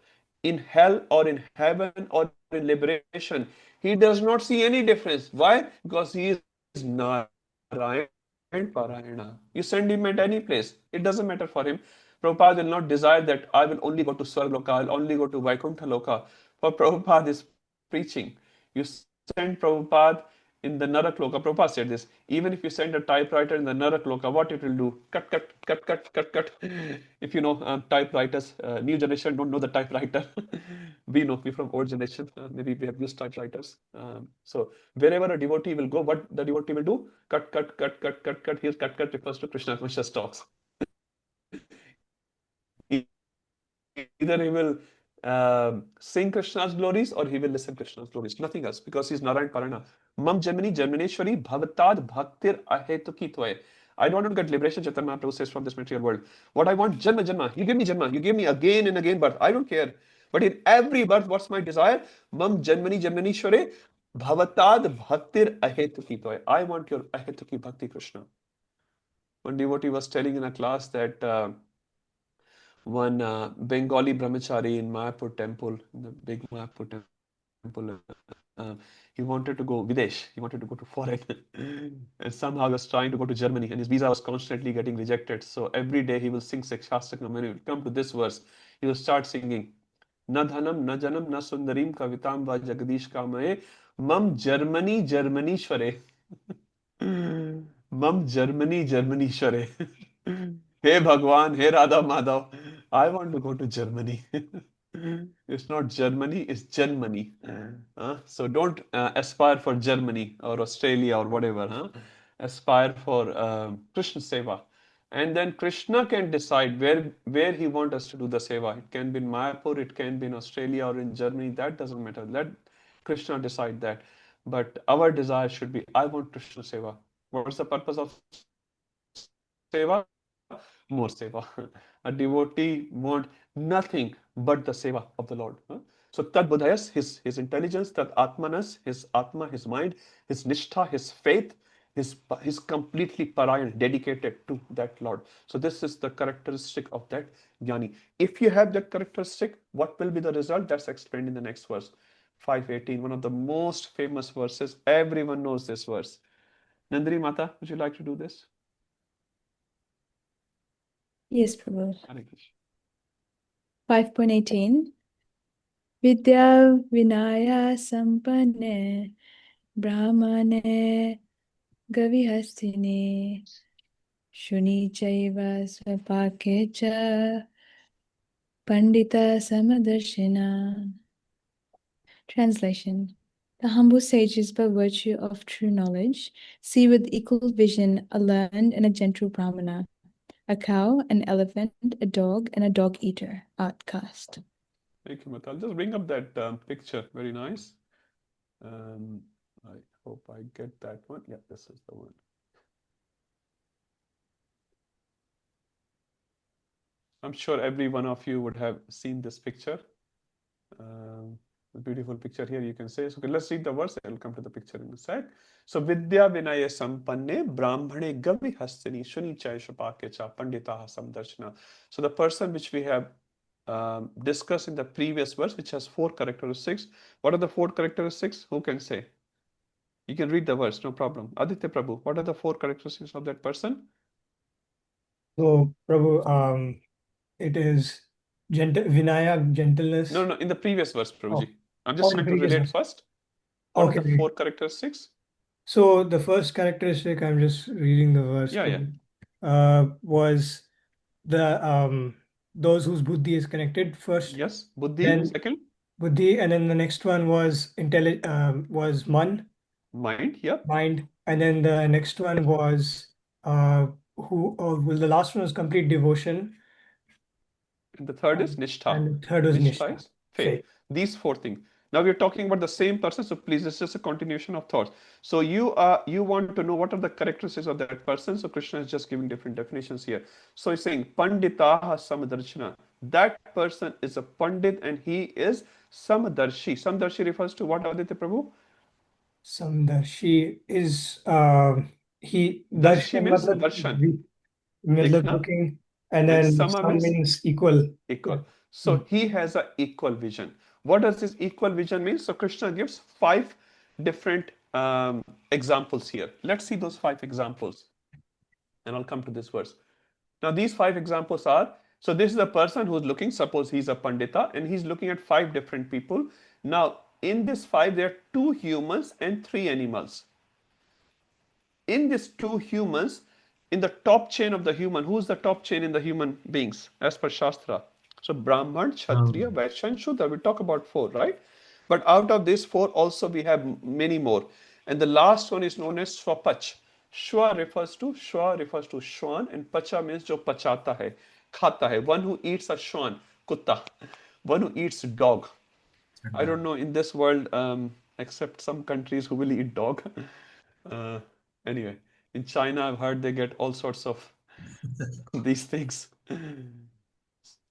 In hell or in heaven or in liberation, he does not see any difference. Why? Because he is Narayan Parayana. You send him at any place, it doesn't matter for him. Prabhupada will not desire that I will only go to Swargaloka, I'll only go to Vaikuntha Loka. For Prabhupada is preaching. You send Prabhupada in the Narak Loka. Prabhupada said this. Even if you send a typewriter in the Narak Loka, what it will do? Cut, cut, cut, cut, cut, cut. If you know typewriters, new generation don't know the typewriter. We know, we from old generation. Maybe we have used typewriters. So wherever a devotee will go, what the devotee will do? Cut, cut, cut, cut, cut, cut. Here, cut, cut refers to Krishna conscious talks. Either he will sing Krishna's glories or he will listen Krishna's glories. Nothing else, because he's Narayan Parana. Mam Janmani Janmaneshwari Bhavatad Bhaktir Ahetuki Tvaye. I don't want to get liberation, Chaitanya Mahaprabhu says, from this material world. What I want, Janma Janma. You give me Janma. You give me again and again birth. I don't care. But in every birth, what's my desire? Mam Janmani Janmaneshwari Bhavatad Bhaktir Ahetuki Tvaye. I want your Ahetuki Bhakti Krishna. One devotee was telling in a class that one Bengali brahmachari in Mayapur temple, in the big Mayapur temple, he wanted to go Videsh, he wanted to go to foreign, and somehow he was trying to go to Germany, and his visa was constantly getting rejected. So every day he will sing Shastakam. When he will come to this verse, he will start singing, Na dhanam, na janam, na sundarim, kavitam va jagadish kamaye, mam Germany, Germanishware. Mam Germany, Germanishware. Hey Bhagwan, hey Radha Madhav, I want to go to Germany. It's not Germany, it's Germany. So don't aspire for Germany or Australia or whatever. Aspire for Krishna Seva. And then Krishna can decide where he wants us to do the Seva. It can be in Mayapur, it can be in Australia or in Germany. That doesn't matter. Let Krishna decide that. But our desire should be, I want Krishna Seva. What's the purpose of Seva? More seva. A devotee want nothing but the seva of the Lord. So Tad Budhayas, his intelligence, Tad Atmanas, his Atma, his mind, his Nishtha, his faith, his completely parayan, dedicated to that Lord. So this is the characteristic of that Jnani. If you have that characteristic, what will be the result? That's explained in the next verse. 5:18, one of the most famous verses. Everyone knows this verse. Nandini Mata, would you like to do this? Yes, Prabhu. Hare Krishna. 5.18 Vidya Vinaya Sampanne Brahmane Gavihastine Shuni Chaiva Svapakecha Pandita Samadarshina. Translation. The humble sages, by virtue of true knowledge, see with equal vision a learned and a gentle brahmana, a cow, an elephant, a dog, and a dog-eater, outcast. Thank you, Mata. I'll just bring up that picture. Very nice. I hope I get that one. Yeah, this is the one. I'm sure every one of you would have seen this picture. A beautiful picture here, you can say. So, okay, let's read the verse. I'll come to the picture in a sec. So, Vidya Vinaya Sampanne Brahmane Gavi Hastini Shuni Chai Shapakecha Pandita Samdarshana. So, the person which we have discussed in the previous verse, which has 4 characteristics. What are the 4 characteristics? Who can say? You can read the verse, no problem. Aditya Prabhu, what are the 4 characteristics of that person? So, Prabhu, it is Vinaya, gentleness. No, in the previous verse, Prabhuji. Oh. I'm just trying to relate verse. first. What are the Okay. 4 characteristics? So the first characteristic, I'm just reading the verse. Was the those whose buddhi is connected first. Yes, buddhi. Then Second, buddhi, and then the next one was was man. mind. Yep. Mind, and then the next one was the last one was complete devotion. And the third is nishtha. And the third was Nishtha nishtha, is faith. These four things. Now we're talking about the same person, so please, it's just a continuation of thoughts. So you want to know what are the characteristics of that person. So Krishna is just giving different definitions here. So he's saying Panditaha Samadarshina. That person is a Pandit and he is Samadarshi. Samadarshi refers to what, Aditya Prabhu? Samdarshi is he Darshi darshan means matlab darshan. matlab Dikhna. looking, and And then sama sam means means equal. equal. So he has an equal vision. What does this equal vision mean? So Krishna gives 5 different examples here. Let's see those 5 examples. And I'll come to this verse. Now these 5 examples are, so this is a person who's looking, suppose he's a Pandita and he's looking at 5 different people. Now in this 5 there are 2 humans and 3 animals. In these 2 humans, in the top chain of the human, who's the top chain in the human beings as per Shastra? So Brahman, Kshatriya, Vaishya, and Shudra. We talk about 4, right? But out of these 4 also we have many more. And the last one is known as Swapach. Shwa refers to Shwan, and Pacha means jo pachata hai, khata hai. One who eats a Shwan, kutta. One who eats dog. I don't know in this world, except some countries who will eat dog. Uh, anyway, in China, I've heard they get all sorts of these things.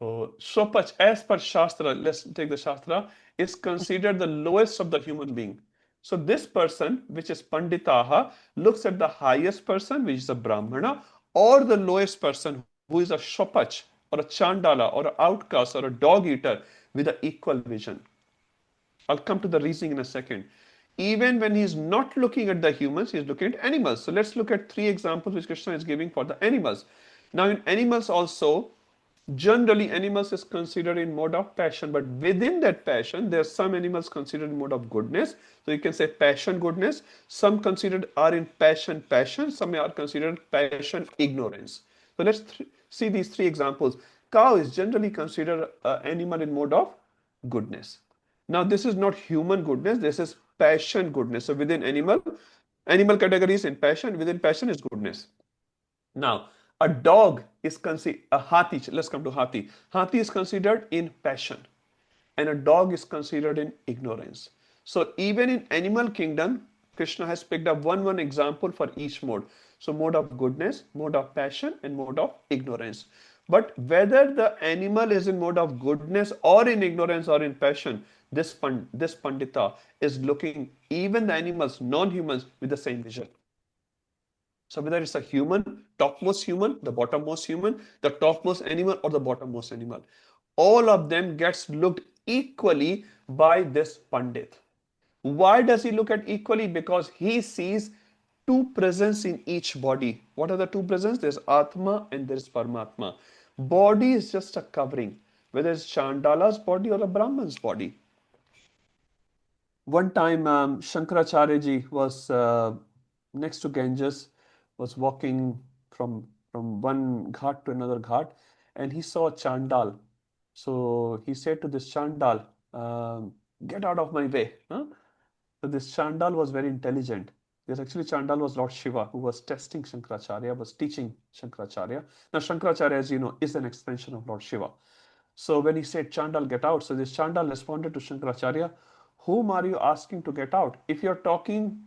So, Shopach, as per Shastra, let's take the Shastra, is considered the lowest of the human being. So, this person, which is Panditaha, looks at the highest person, which is a Brahmana, or the lowest person, who is a Shopach, or a Chandala, or an outcast, or a dog eater, with an equal vision. I'll come to the reasoning in a second. Even when he's not looking at the humans, he's looking at animals. So let's look at 3 examples which Krishna is giving for the animals. Now in animals also, generally animals is considered in mode of passion, but within that passion, there are some animals considered in mode of goodness. So you can say passion, goodness. Some considered are in passion, some are considered passion, ignorance. So let's see these 3 examples. Cow is generally considered an animal in mode of goodness. Now this is not human goodness, this is passion goodness. So within animal categories in passion, within passion is goodness. Now a dog is considered, a hathi, let's come to hathi. Hathi is considered in passion and a dog is considered in ignorance. So even in animal kingdom, Krishna has picked up one example for each mode. So mode of goodness, mode of passion, and mode of ignorance. But whether the animal is in mode of goodness or in ignorance or in passion, this Pandita is looking even the animals, non-humans, with the same vision. So whether it's a human, topmost human, the bottommost human, the topmost animal, or the bottommost animal, all of them gets looked equally by this Pandit. Why does he look at equally? Because he sees 2 presence in each body. What are the 2 presence? There's Atma and there's Paramatma. Body is just a covering, whether it's Chandala's body or a Brahman's body. One time, Shankaracharya ji was next to Ganges, was walking from one ghat to another ghat, and he saw a Chandal. So he said to this Chandal, "Get out of my way." Huh? So this Chandal was very intelligent. This actually Chandal was Lord Shiva, who was testing Shankaracharya, was teaching Shankaracharya. Now Shankaracharya, as you know, is an extension of Lord Shiva. So when he said, Chandal, get out, so this Chandal responded to Shankaracharya, whom are you asking to get out? If you're talking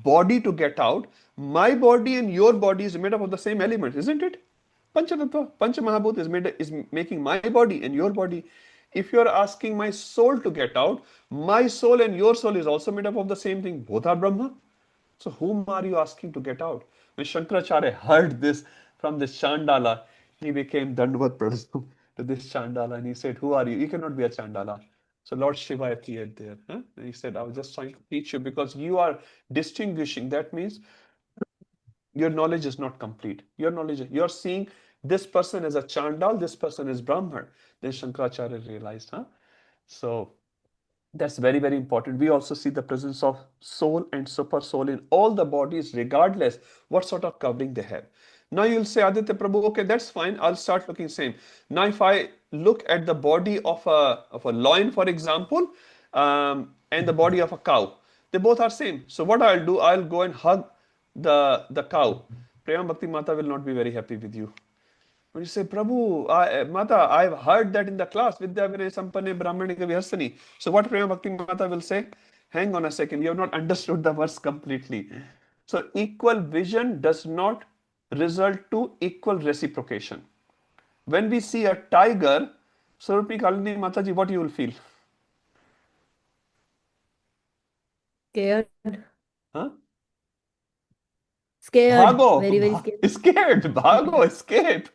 body to get out, my body and your body is made up of the same elements, isn't it? Panchatattva, Panchamahabhut is making my body and your body. If you're asking my soul to get out, my soul and your soul is also made up of the same thing. Both are Brahma. So whom are you asking to get out? When Shankaracharya heard this from this Chandala, he became Dandavat Pradasam to this Chandala and he said, who are you? You cannot be a Chandala. So Lord Shiva appeared there. Huh? And he said, I was just trying to teach you because you are distinguishing. That means your knowledge is not complete. You're seeing this person as a Chandal, this person is Brahman. Then Shankaracharya realized, huh? So that's very, very important. We also see the presence of soul and super soul in all the bodies, regardless what sort of covering they have. Now you'll say, Aditya Prabhu, okay, that's fine. I'll start looking same. Now if I look at the body of a lion, for example, and the body of a cow, they both are same. So what I'll do, I'll go and hug the cow. Prema Bhakti Mata will not be very happy with you. When you say, Prabhu, Mata, I've heard that in the class, Vidya Vinay Sampanne Brahmanika Vihasani. So what Prema Bhakti Mata will say? Hang on a second, you have not understood the verse completely. So equal vision does not result to equal reciprocation. When we see a tiger, Surupi Kalini Mataji, what you will feel? Scared. Huh? Scared. Bhago, Very, very scared. scared, Bhago, escape.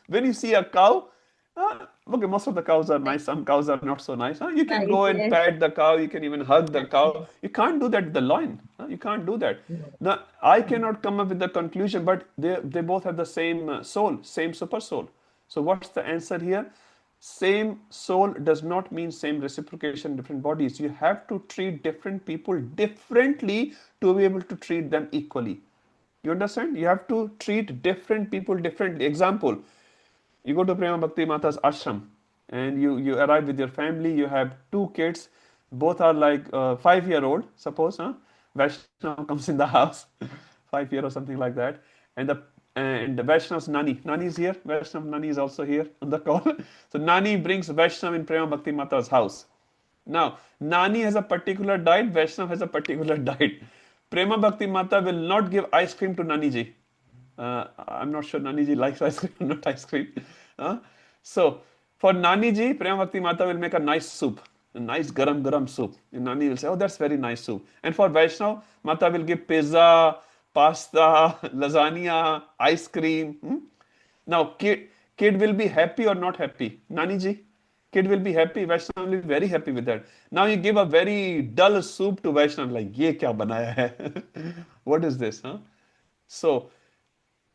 When you see a cow, okay, most of the cows are nice, some cows are not so nice. You can Nice, go and yes. pat the cow, you can even hug the cow. You can't do that with the lion. You can't do that. Now, I cannot come up with the conclusion, but they both have the same soul, same super soul. So what's the answer here? Same soul does not mean same reciprocation, different bodies. You have to treat different people differently to be able to treat them equally. You understand? You have to treat different people differently. Example, you go to Prema Bhakti Mata's ashram and you arrive with your family, you have two kids, both are like 5-year-old, suppose, Vaishnav comes in the house, 5 year or something like that, and the Vaishnav's Nani is here, Vaishnav Nani is also here on the call. So Nani brings Vaishnav in Prema Bhakti Mata's house. Now, Nani has a particular diet, Vaishnav has a particular diet. Prema Bhakti Mata will not give ice cream to Nani ji. I'm not sure Nani ji likes ice cream or not ice cream. So, for Nani ji, Prema Bhakti Mata will make a nice soup, a nice garam soup. And Nani will say, oh, that's very nice soup. And for Vaishnav, Mata will give pizza, pasta, lasagna, ice cream. Now, kid will be happy or not happy? Nani ji? Kid will be happy, Vaishnav will be very happy with that. Now you give a very dull soup to Vaishnav, like, ye kya banaya hai? What is this? So,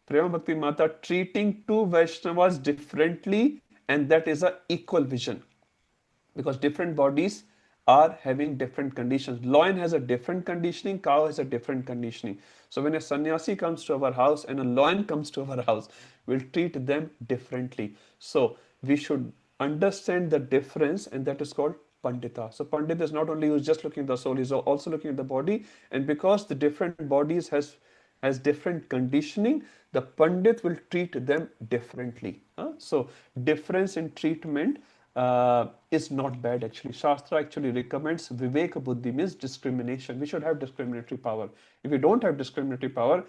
Prema Bhakti Mata treating two Vaishnavas differently, and that is a equal vision. Because different bodies are having different conditions. Lion has a different conditioning, cow has a different conditioning. So when a sannyasi comes to our house and a lion comes to our house, we'll treat them differently. So we should understand the difference, and that is called Pandita. So Pandita is not only who's just looking at the soul, he's also looking at the body. And because the different bodies has different conditioning, the Pandit will treat them differently. So difference in treatment is not bad actually. Shastra actually recommends Viveka Buddhi, means discrimination. We should have discriminatory power. If you don't have discriminatory power,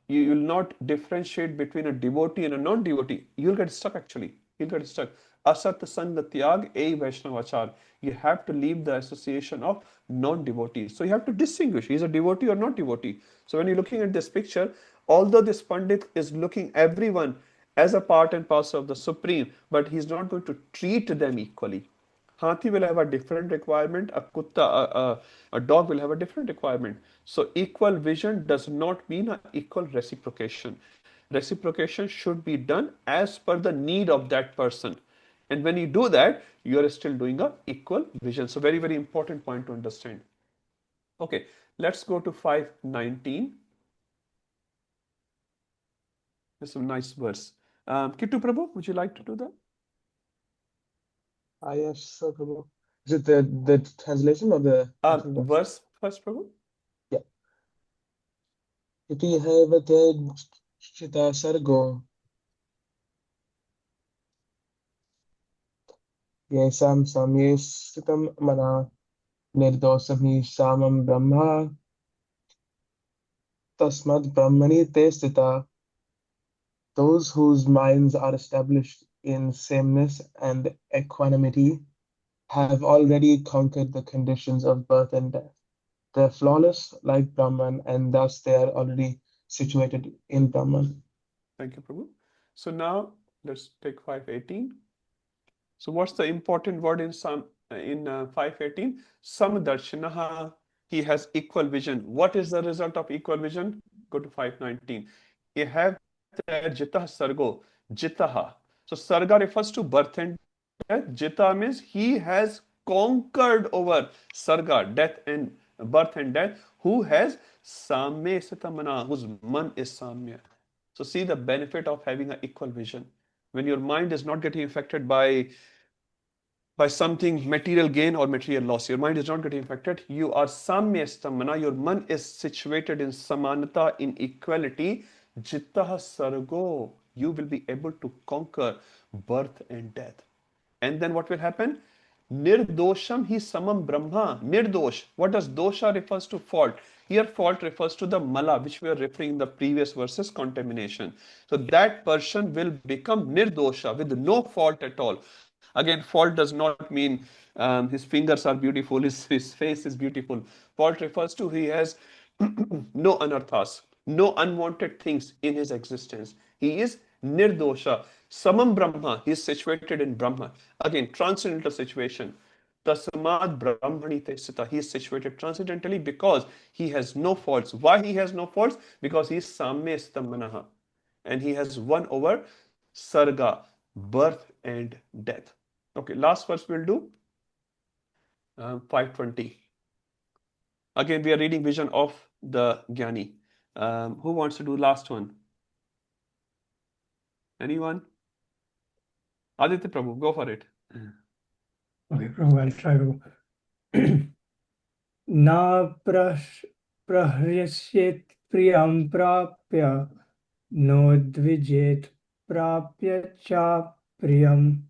you will not differentiate between a devotee and a non-devotee. You'll get stuck actually. You'll get stuck. Asat Sanga Tyag E Vaishnavachar. You have to leave the association of non-devotees. So you have to distinguish. He's a devotee or not devotee. So when you're looking at this picture, although this Pandit is looking everyone as a part and parcel of the Supreme, but he's not going to treat them equally. Hathi will have a different requirement, a dog will have a different requirement. So equal vision does not mean an equal reciprocation. Reciprocation should be done as per the need of that person. And when you do that, you are still doing a equal vision. So very, very important point to understand. Okay, let's go to 519. There's some nice verse. Kittu Prabhu, would you like to do that? Yes, sir, Prabhu. Is it the translation or the actual verse first, Prabhu? Yeah. Iti hevate shita sargo yesam samyesitam mana nirdosam hi samam brahma tasmad brahmani te stita. Those whose minds are established in sameness and equanimity have already conquered the conditions of birth and death. They're flawless like Brahman, and thus they are already situated in Brahman. Thank you, Prabhu. So now let's take 518. So what's the important word in 518? Samdarshanaha. He has equal vision. What is the result of equal vision? Go to 519. You have there Jitah Sargo. Jitaha. So Sarga refers to birth and death. Jita means he has conquered over Sarga, death and birth and death. Who has Samya Sitamana, whose man is Samya. So see the benefit of having an equal vision. When your mind is not getting affected by something material gain or material loss, your mind is not getting affected. You are Samya Stamana, your man is situated in Samanata, in equality. Jittah Sargo. you will be able to conquer birth and death. And then what will happen? Nirdosham hi samam brahma. Nirdosh. What does dosha refers to? Fault. Here fault refers to the mala, which we are referring in the previous verses, contamination. So that person will become nirdosha, with no fault at all. Again, fault does not mean his fingers are beautiful, his face is beautiful. Fault refers to he has no anarthas, no unwanted things in his existence. He is nirdosha. Samam Brahma, he is situated in Brahma. Again, transcendental situation. Tasmad Brahmani Tesita, he is situated transcendentally because he has no faults. Why he has no faults? Because he is Samya Stamanaha. And he has won over Sarga, birth and death. Okay, last verse we'll do. 520. Again, we are reading vision of the Jnani. Who wants to do last one? Anyone? Aditya Prabhu, go for it. Okay, Prabhu, I'll try to. Na prahryasyet priyam prapya no dvijet prapya cha priyam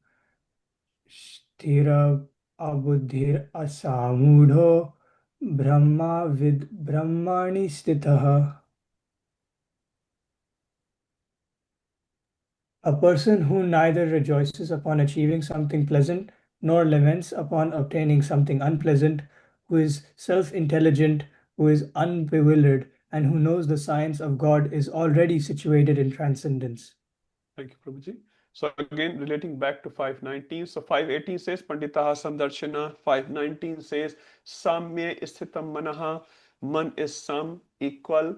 sthira abuddhir asamudho brahma vid brahmani stitaha. A person who neither rejoices upon achieving something pleasant nor laments upon obtaining something unpleasant, who is self-intelligent, who is unbewildered, and who knows the science of God is already situated in transcendence. Thank you, Prabhuji. So again, relating back to 519. So 518 says Panditaha Samdarshana. 519 says Samye Sthitam Manaha. Man is sam, equal.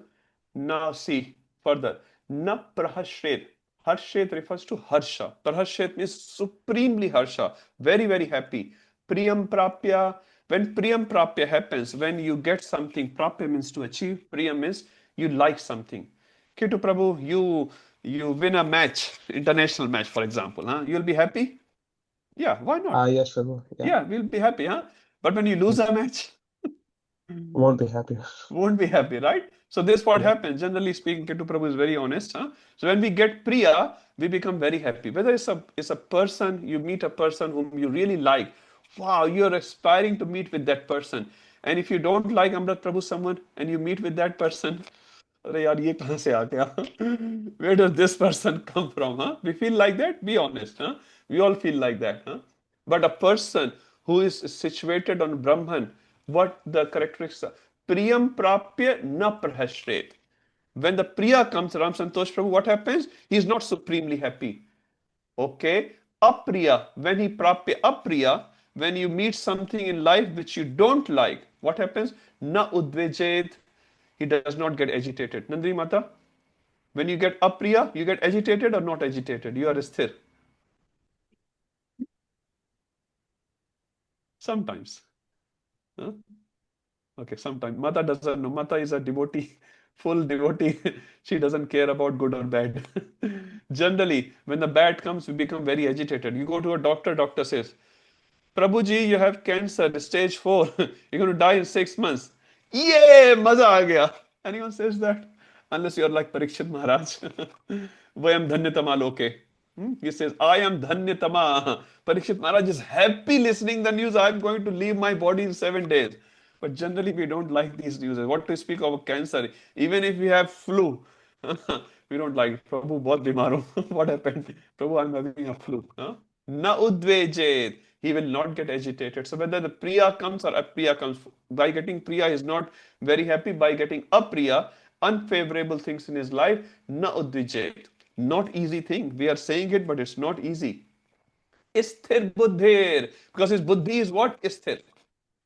Now see further. Na Prahashret. Harshret refers to Harsha. Prahashret means supremely Harsha. Very, very happy. Priyam Prapya. When Priyam Prapya happens, when you get something, Prapya means to achieve. Priyam means you like something. Kitu Prabhu, you win a match, international match, for example, huh? You'll be happy? Yeah, why not? Yes, Prabhu. Yeah. Yeah, we'll be happy, huh? But when you lose a match, Won't be happy. won't be happy, right? So this what Yeah. happens. Generally speaking, Ketu Prabhu is very honest, huh? So when we get Priya, we become very happy. Whether it's a person, you meet a person whom you really like. Wow, you're aspiring to meet with that person. And if you don't like Amrit Prabhu someone and you meet with that person, अरे यार ये कहाँ से आ गया? Where does this person come from? Huh? We feel like that. Be honest. Huh? We all feel like that. Huh? But a person who is situated on Brahman, what the characteristics are? Priyam prapya na prahashret. When the Priya comes, Ram Santosh Prabhu, what happens? He is not supremely happy. Okay. Apriya, when he prapya, apriya, when you meet something in life which you don't like, what happens? Na udvejet, he does not get agitated. Nandini Mata, when you get apriya, you get agitated or not agitated? You are sthir. Sometimes. Huh? Okay, sometimes. Mata doesn't know. Mata is a devotee, full devotee. She doesn't care about good or bad. Generally, when the bad comes, we become very agitated. You go to a doctor, doctor says, Prabhuji, you have cancer, stage 4. You're going to die in 6 months. Yay, maza aa gaya. Anyone says that? Unless you're like Parikshit Maharaj. Vayam dhanyatama loke. He says, I am dhanyatama. Parikshit Maharaj is happy listening the news. I'm going to leave my body in 7 days. But generally, we don't like these news. What to speak of cancer? Even if we have flu, we don't like it. Prabhu, bahut bimar hu. What happened? Prabhu, I'm having a flu. Huh? Na udvejet. He will not get agitated. So whether the Priya comes or Apriya comes, by getting Priya, he is not very happy. By getting Apriya, unfavorable things in his life, na udvejet. Not easy thing. We are saying it, but it's not easy. Sthir buddhir. Because his buddhi is what? Sthir.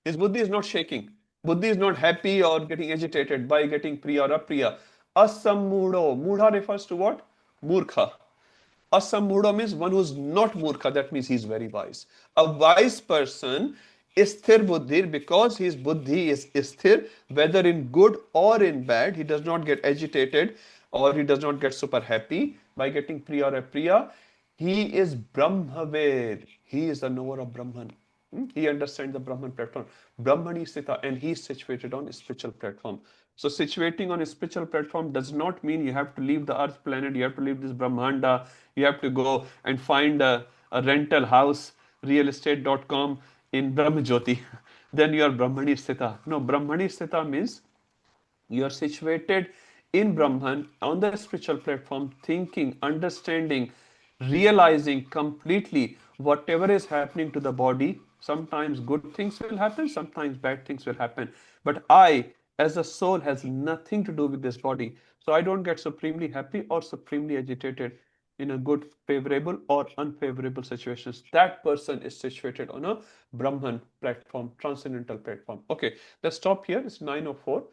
His buddhi is not shaking. Buddhi is not happy or getting agitated by getting priya or apriya. Asammudo. Mudha refers to what? Murkha. Asammudo means one who is not murkha. That means he is very wise. A wise person is sthir buddhir because his buddhi is sthir, whether in good or in bad. He does not get agitated or he does not get super happy by getting priya or apriya. He is Brahmavid. He is the knower of Brahman. He understands the Brahman platform. Brahmani Sthita, and he is situated on a spiritual platform. So situating on a spiritual platform does not mean you have to leave the earth planet, you have to leave this Brahmanda, you have to go and find a rental house, realestate.com in Brahmajyoti. Then you are Brahmani Sthita. No, Brahmani Sthita means you are situated in Brahman on the spiritual platform, thinking, understanding, realizing completely whatever is happening to the body. Sometimes good things will happen, sometimes bad things will happen. But I, as a soul, has nothing to do with this body. So I don't get supremely happy or supremely agitated in a good, favorable or unfavorable situations. That person is situated on a Brahman platform, transcendental platform. Okay, let's stop here. It's 9:04.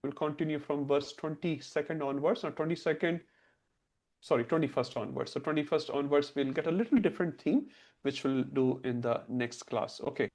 We'll continue from verse 22nd onwards, or 22nd, sorry, 21st onwards. So 21st onwards, we'll get a little different theme, which we'll do in the next class. Okay.